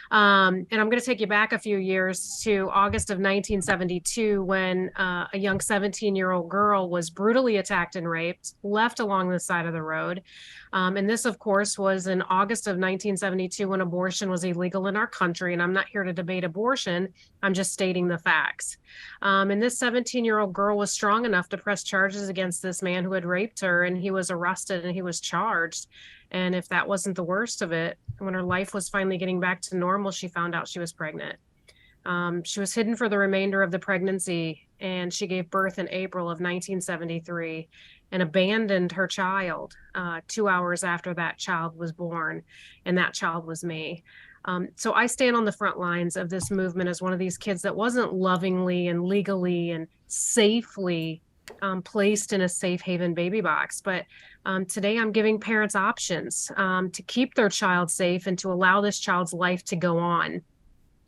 And I'm going to take you back a few years to August of 1972 when a young 17-year-old girl was brutally attacked and raped, left along the side of the road. And this, of course, was in August of 1972 when abortion was illegal in our country. And I'm not here to debate abortion. I'm just stating the facts. And this 17-year-old girl was strong enough to press charges against this man who had raped her, and he was arrested and he was charged. And if that wasn't the worst of it, when her life was finally getting back to normal, she found out she was pregnant. She was hidden for the remainder of the pregnancy, and she gave birth in April of 1973 and abandoned her child 2 hours after that child was born, and that child was me. So I stand on the front lines of this movement as one of these kids that wasn't lovingly and legally and safely placed in a safe haven baby box. But today I'm giving parents options to keep their child safe and to allow this child's life to go on.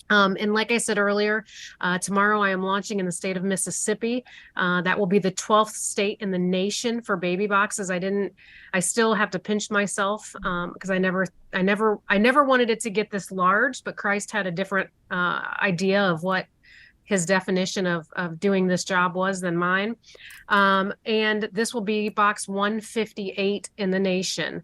And like I said earlier, tomorrow I am launching in the state of Mississippi. That will be the 12th state in the nation for baby boxes. I still have to pinch myself because I never wanted it to get this large, but Christ had a different idea of what his definition of doing this job was than mine. And this will be box 158 in the nation.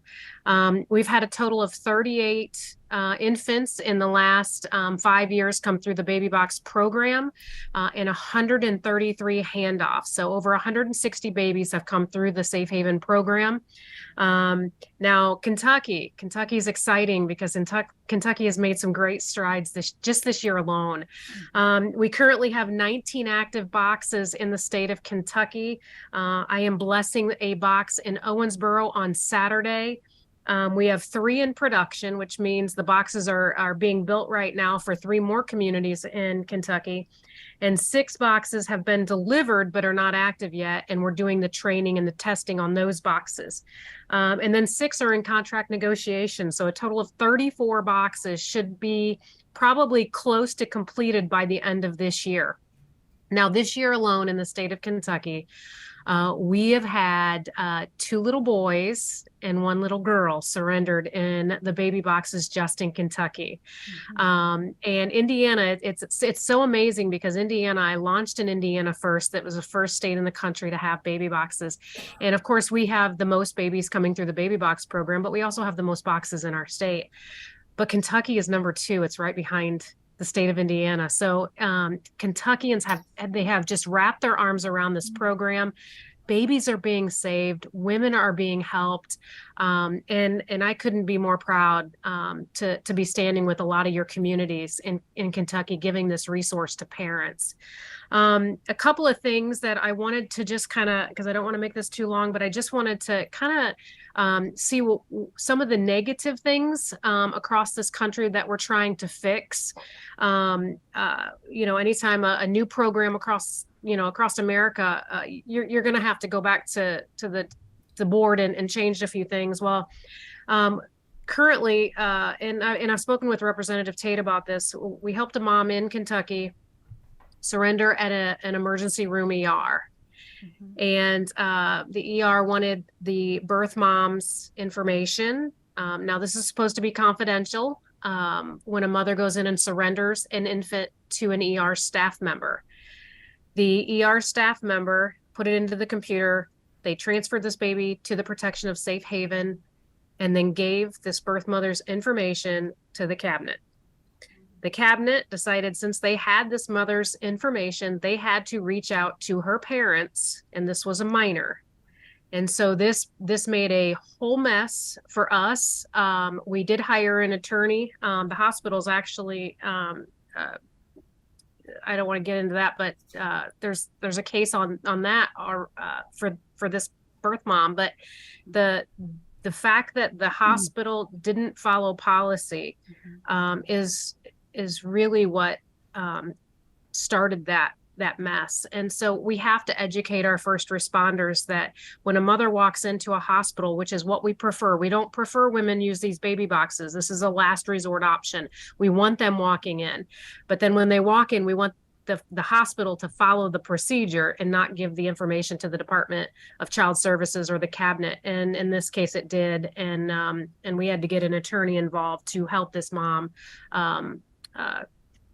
We've had a total of 38 infants in the last 5 years come through the baby box program and 133 handoffs. So over 160 babies have come through the Safe Haven program. Now, Kentucky is exciting because Kentucky has made some great strides this year alone. We currently have 19 active boxes in the state of Kentucky. I am blessing a box in Owensboro on Saturday. We have 3 in production, which means the boxes are being built right now for 3 more communities in Kentucky. And 6 boxes have been delivered but are not active yet. And we're doing the training and the testing on those boxes. And then 6 are in contract negotiation. So a total of 34 boxes should be probably close to completed by the end of this year. Now, this year alone in the state of Kentucky, we have had 2 little boys and 1 little girl surrendered in the baby boxes just in Kentucky. And Indiana, it's so amazing because Indiana, I launched in Indiana first. That was the first state in the country to have baby boxes. And of course, we have the most babies coming through the baby box program, but we also have the most boxes in our state. But Kentucky is number 2. It's right behind the state of Indiana. So Kentuckians have just wrapped their arms around this program. Babies are being saved, women are being helped, and I couldn't be more proud to be standing with a lot of your communities in Kentucky, giving this resource to parents. A couple of things that I wanted to just kind of, because I don't want to make this too long, but I just wanted to kind of see some of the negative things across this country that we're trying to fix. Anytime a new program across America, you're going to have to go back to the board and change a few things. Well, currently, and I've spoken with Representative Tate about this. We helped a mom in Kentucky surrender at an emergency room ER. And the ER wanted the birth mom's information. Now, this is supposed to be confidential when a mother goes in and surrenders an infant to an ER staff member. The ER staff member put it into the computer. They transferred this baby to the protection of Safe Haven and then gave this birth mother's information to the cabinet. The cabinet decided since they had this mother's information, they had to reach out to her parents, and this was a minor. And so this made a whole mess for us. We did hire an attorney. The hospital's actually, I don't want to get into that, but there's a case on that for this birth mom. But the fact that the hospital didn't follow policy is really what started that mess. And so we have to educate our first responders that when a mother walks into a hospital, which is what we prefer, we don't prefer women use these baby boxes. This is a last resort option. We want them walking in. But then when they walk in, we want the hospital to follow the procedure and not give the information to the Department of Child Services or the cabinet. And in this case, it did. And we had to get an attorney involved to help this mom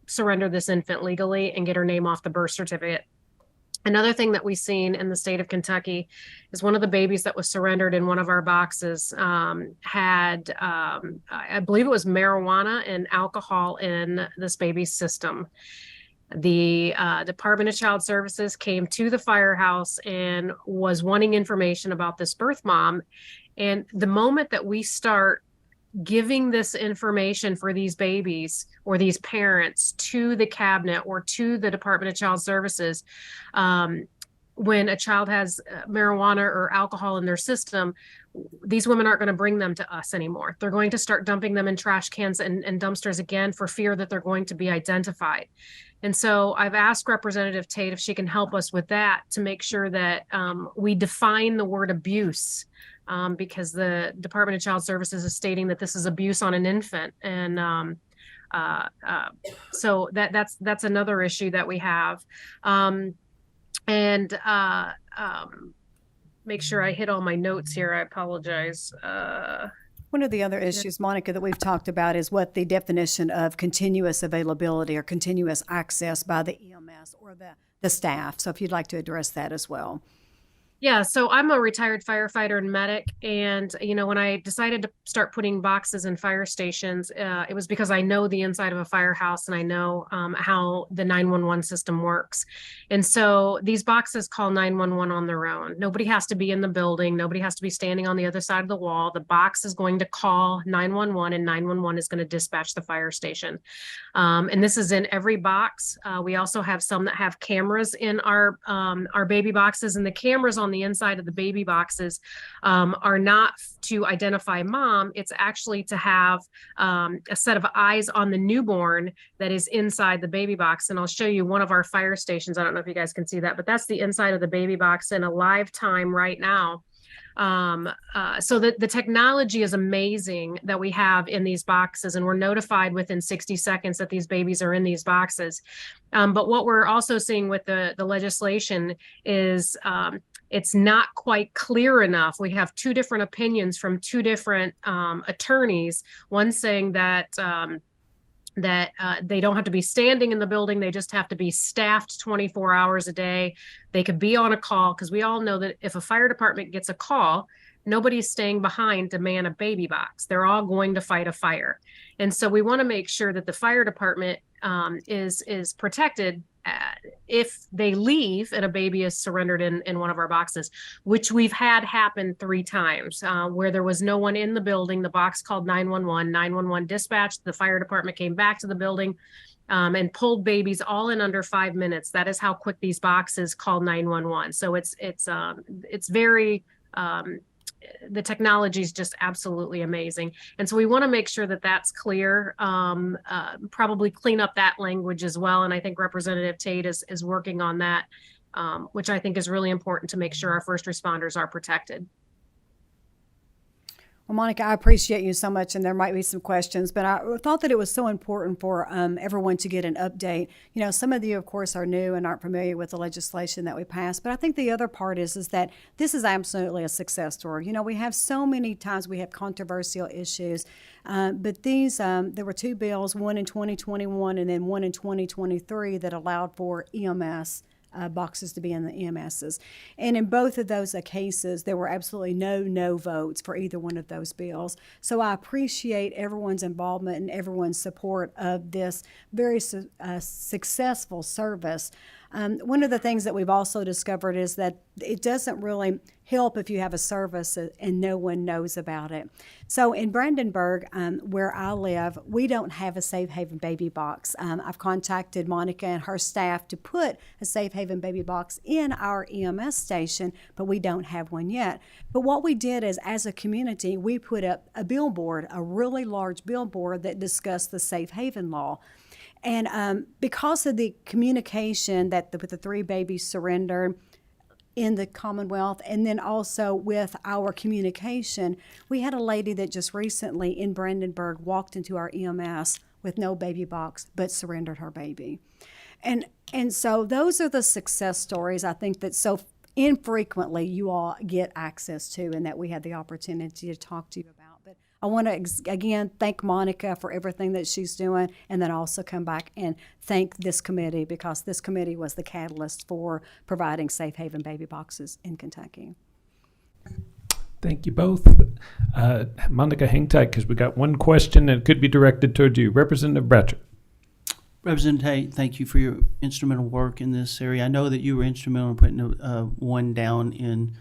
surrender this infant legally and get her name off the birth certificate. Another thing that we've seen in the state of Kentucky is one of the babies that was surrendered in one of our boxes had, I believe it was marijuana and alcohol in this baby's system. The Department of Child Services came to the firehouse and was wanting information about this birth mom. And the moment that we start giving this information for these babies or these parents to the cabinet or to the Department of Child Services, when a child has marijuana or alcohol in their system, these women aren't going to bring them to us anymore. They're going to start dumping them in trash cans and dumpsters again for fear that they're going to be identified. And so I've asked Representative Tate if she can help us with that to make sure that we define the word abuse, because the Department of Child Services is stating that this is abuse on an infant. And so that's another issue that we have. Make sure I hit all my notes here. I apologize. One of the other issues, Monica, that we've talked about is what the definition of continuous availability or continuous access by the EMS or the staff. So if you'd like to address that as well. Yeah, so I'm a retired firefighter and medic, and when I decided to start putting boxes in fire stations, it was because I know the inside of a firehouse and I know how the 911 system works. And so these boxes call 911 on their own. Nobody has to be in the building. Nobody has to be standing on the other side of the wall. The box is going to call 911 and 911 is going to dispatch the fire station. And this is in every box. We also have some that have cameras in our baby boxes, and the cameras on the inside of the baby boxes are not to identify mom. It's actually to have a set of eyes on the newborn that is inside the baby box. And I'll show you one of our fire stations. I don't know if you guys can see that, but that's the inside of the baby box in a live time right now. So the technology is amazing that we have in these boxes, and we're notified within 60 seconds that these babies are in these boxes. But what we're also seeing with the legislation is it's not quite clear enough. We have two different opinions from two different attorneys. One saying that they don't have to be standing in the building. They just have to be staffed 24 hours a day. They could be on a call, because we all know that if a fire department gets a call, nobody's staying behind to man a baby box. They're all going to fight a fire. And so we want to make sure that the fire department is protected if they leave and a baby is surrendered in one of our boxes, which we've had happen 3 times, where there was no one in the building. The box called 911, 911 dispatched, the fire department came back to the building and pulled babies all in under 5 minutes. That is how quick these boxes call 911. So it's very, the technology is just absolutely amazing. And so we want to make sure that that's clear, probably clean up that language as well. And I think Representative Tate is working on that, which I think is really important to make sure our first responders are protected. Well, Monica, I appreciate you so much, and there might be some questions, but I thought that it was so important for everyone to get an update. Some of you, of course, are new and aren't familiar with the legislation that we passed, but I think the other part is that this is absolutely a success story. We have so many times we have controversial issues, but these, there were 2 bills, one in 2021 and then one in 2023 that allowed for EMS boxes to be in the EMSs. And in both of those cases, there were absolutely no votes for either one of those bills. So I appreciate everyone's involvement and everyone's support of this very successful service. One of the things that we've also discovered is that it doesn't really help if you have a service and no one knows about it. So in Brandenburg, where I live, we don't have a Safe Haven baby box. I've contacted Monica and her staff to put a Safe Haven baby box in our EMS station, but we don't have one yet. But what we did is, as a community, we put up a billboard, a really large billboard that discussed the Safe Haven law. And because of the communication with the 3 babies surrendered in the Commonwealth, and then also with our communication, we had a lady that just recently in Brandenburg walked into our EMS with no baby box but surrendered her baby. And so those are the success stories, I think, that so infrequently you all get access to, and that we had the opportunity to talk to you about. But I want to, again, thank Monica for everything that she's doing, and then also come back and thank this committee, because this committee was the catalyst for providing Safe Haven baby boxes in Kentucky. Thank you both. Monica, hang tight, because we got one question and it could be directed towards you. Representative Bratcher. Representative Tate, thank you for your instrumental work in this area. I know that you were instrumental in putting one down in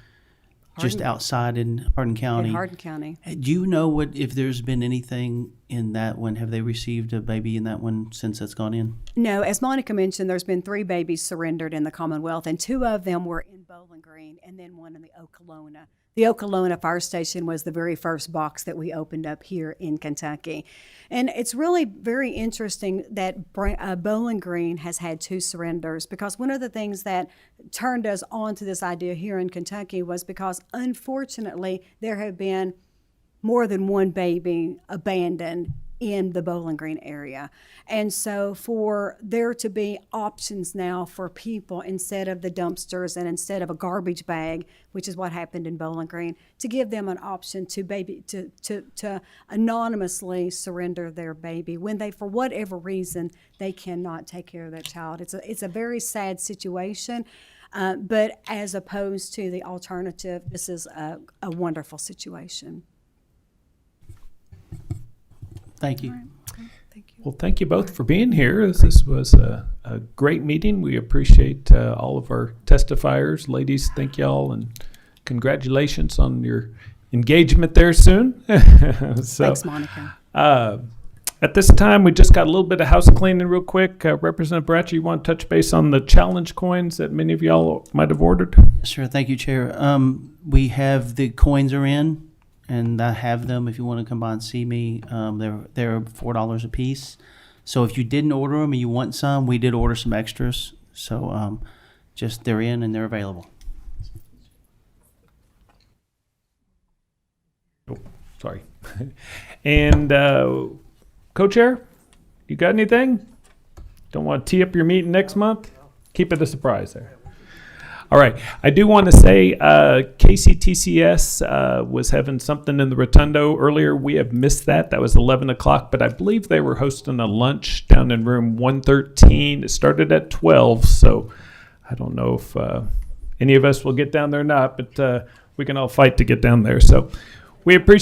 just outside in Hardin County. In Hardin County. Do you know if there's been anything in that one? Have they received a baby in that one since it's gone in? No, as Monica mentioned, there's been 3 babies surrendered in the Commonwealth, and 2 of them were in Bowling Green, and then 1 in the Okolona. The Okolona Fire Station was the very first box that we opened up here in Kentucky. And it's really very interesting that Bowling Green has had 2 surrenders, because one of the things that turned us on to this idea here in Kentucky was because, unfortunately, there have been more than 1 baby abandoned in the Bowling Green area. And so for there to be options now for people, instead of the dumpsters and instead of a garbage bag, which is what happened in Bowling Green, to give them an option to anonymously surrender their baby when they, for whatever reason, they cannot take care of that child. It's a very sad situation. But as opposed to the alternative, this is a wonderful situation. Thank you. Well, thank you both for being here. This was a great meeting. We appreciate all of our testifiers. Ladies, thank y'all, and congratulations on your engagement there soon. Thanks, Monica. At this time, we just got a little bit of house cleaning real quick. Representative Bratcher, you want to touch base on the challenge coins that many of y'all might have ordered? Sure. Thank you, Chair. We have the coins are in, and I have them if you want to come by and see me. They're $4 a piece. So if you didn't order them and you want some, we did order some extras. So just they're in and they're available. Oh, sorry. And co-chair, you got anything? Don't want to tee up your meeting next month? Keep it a surprise there. All right. I do want to say KCTCS was having something in the Rotundo earlier. We have missed that. That was 11 o'clock, but I believe they were hosting a lunch down in room 113. It started at 12, so I don't know if any of us will get down there or not, but we can all fight to get down there. So we appreciate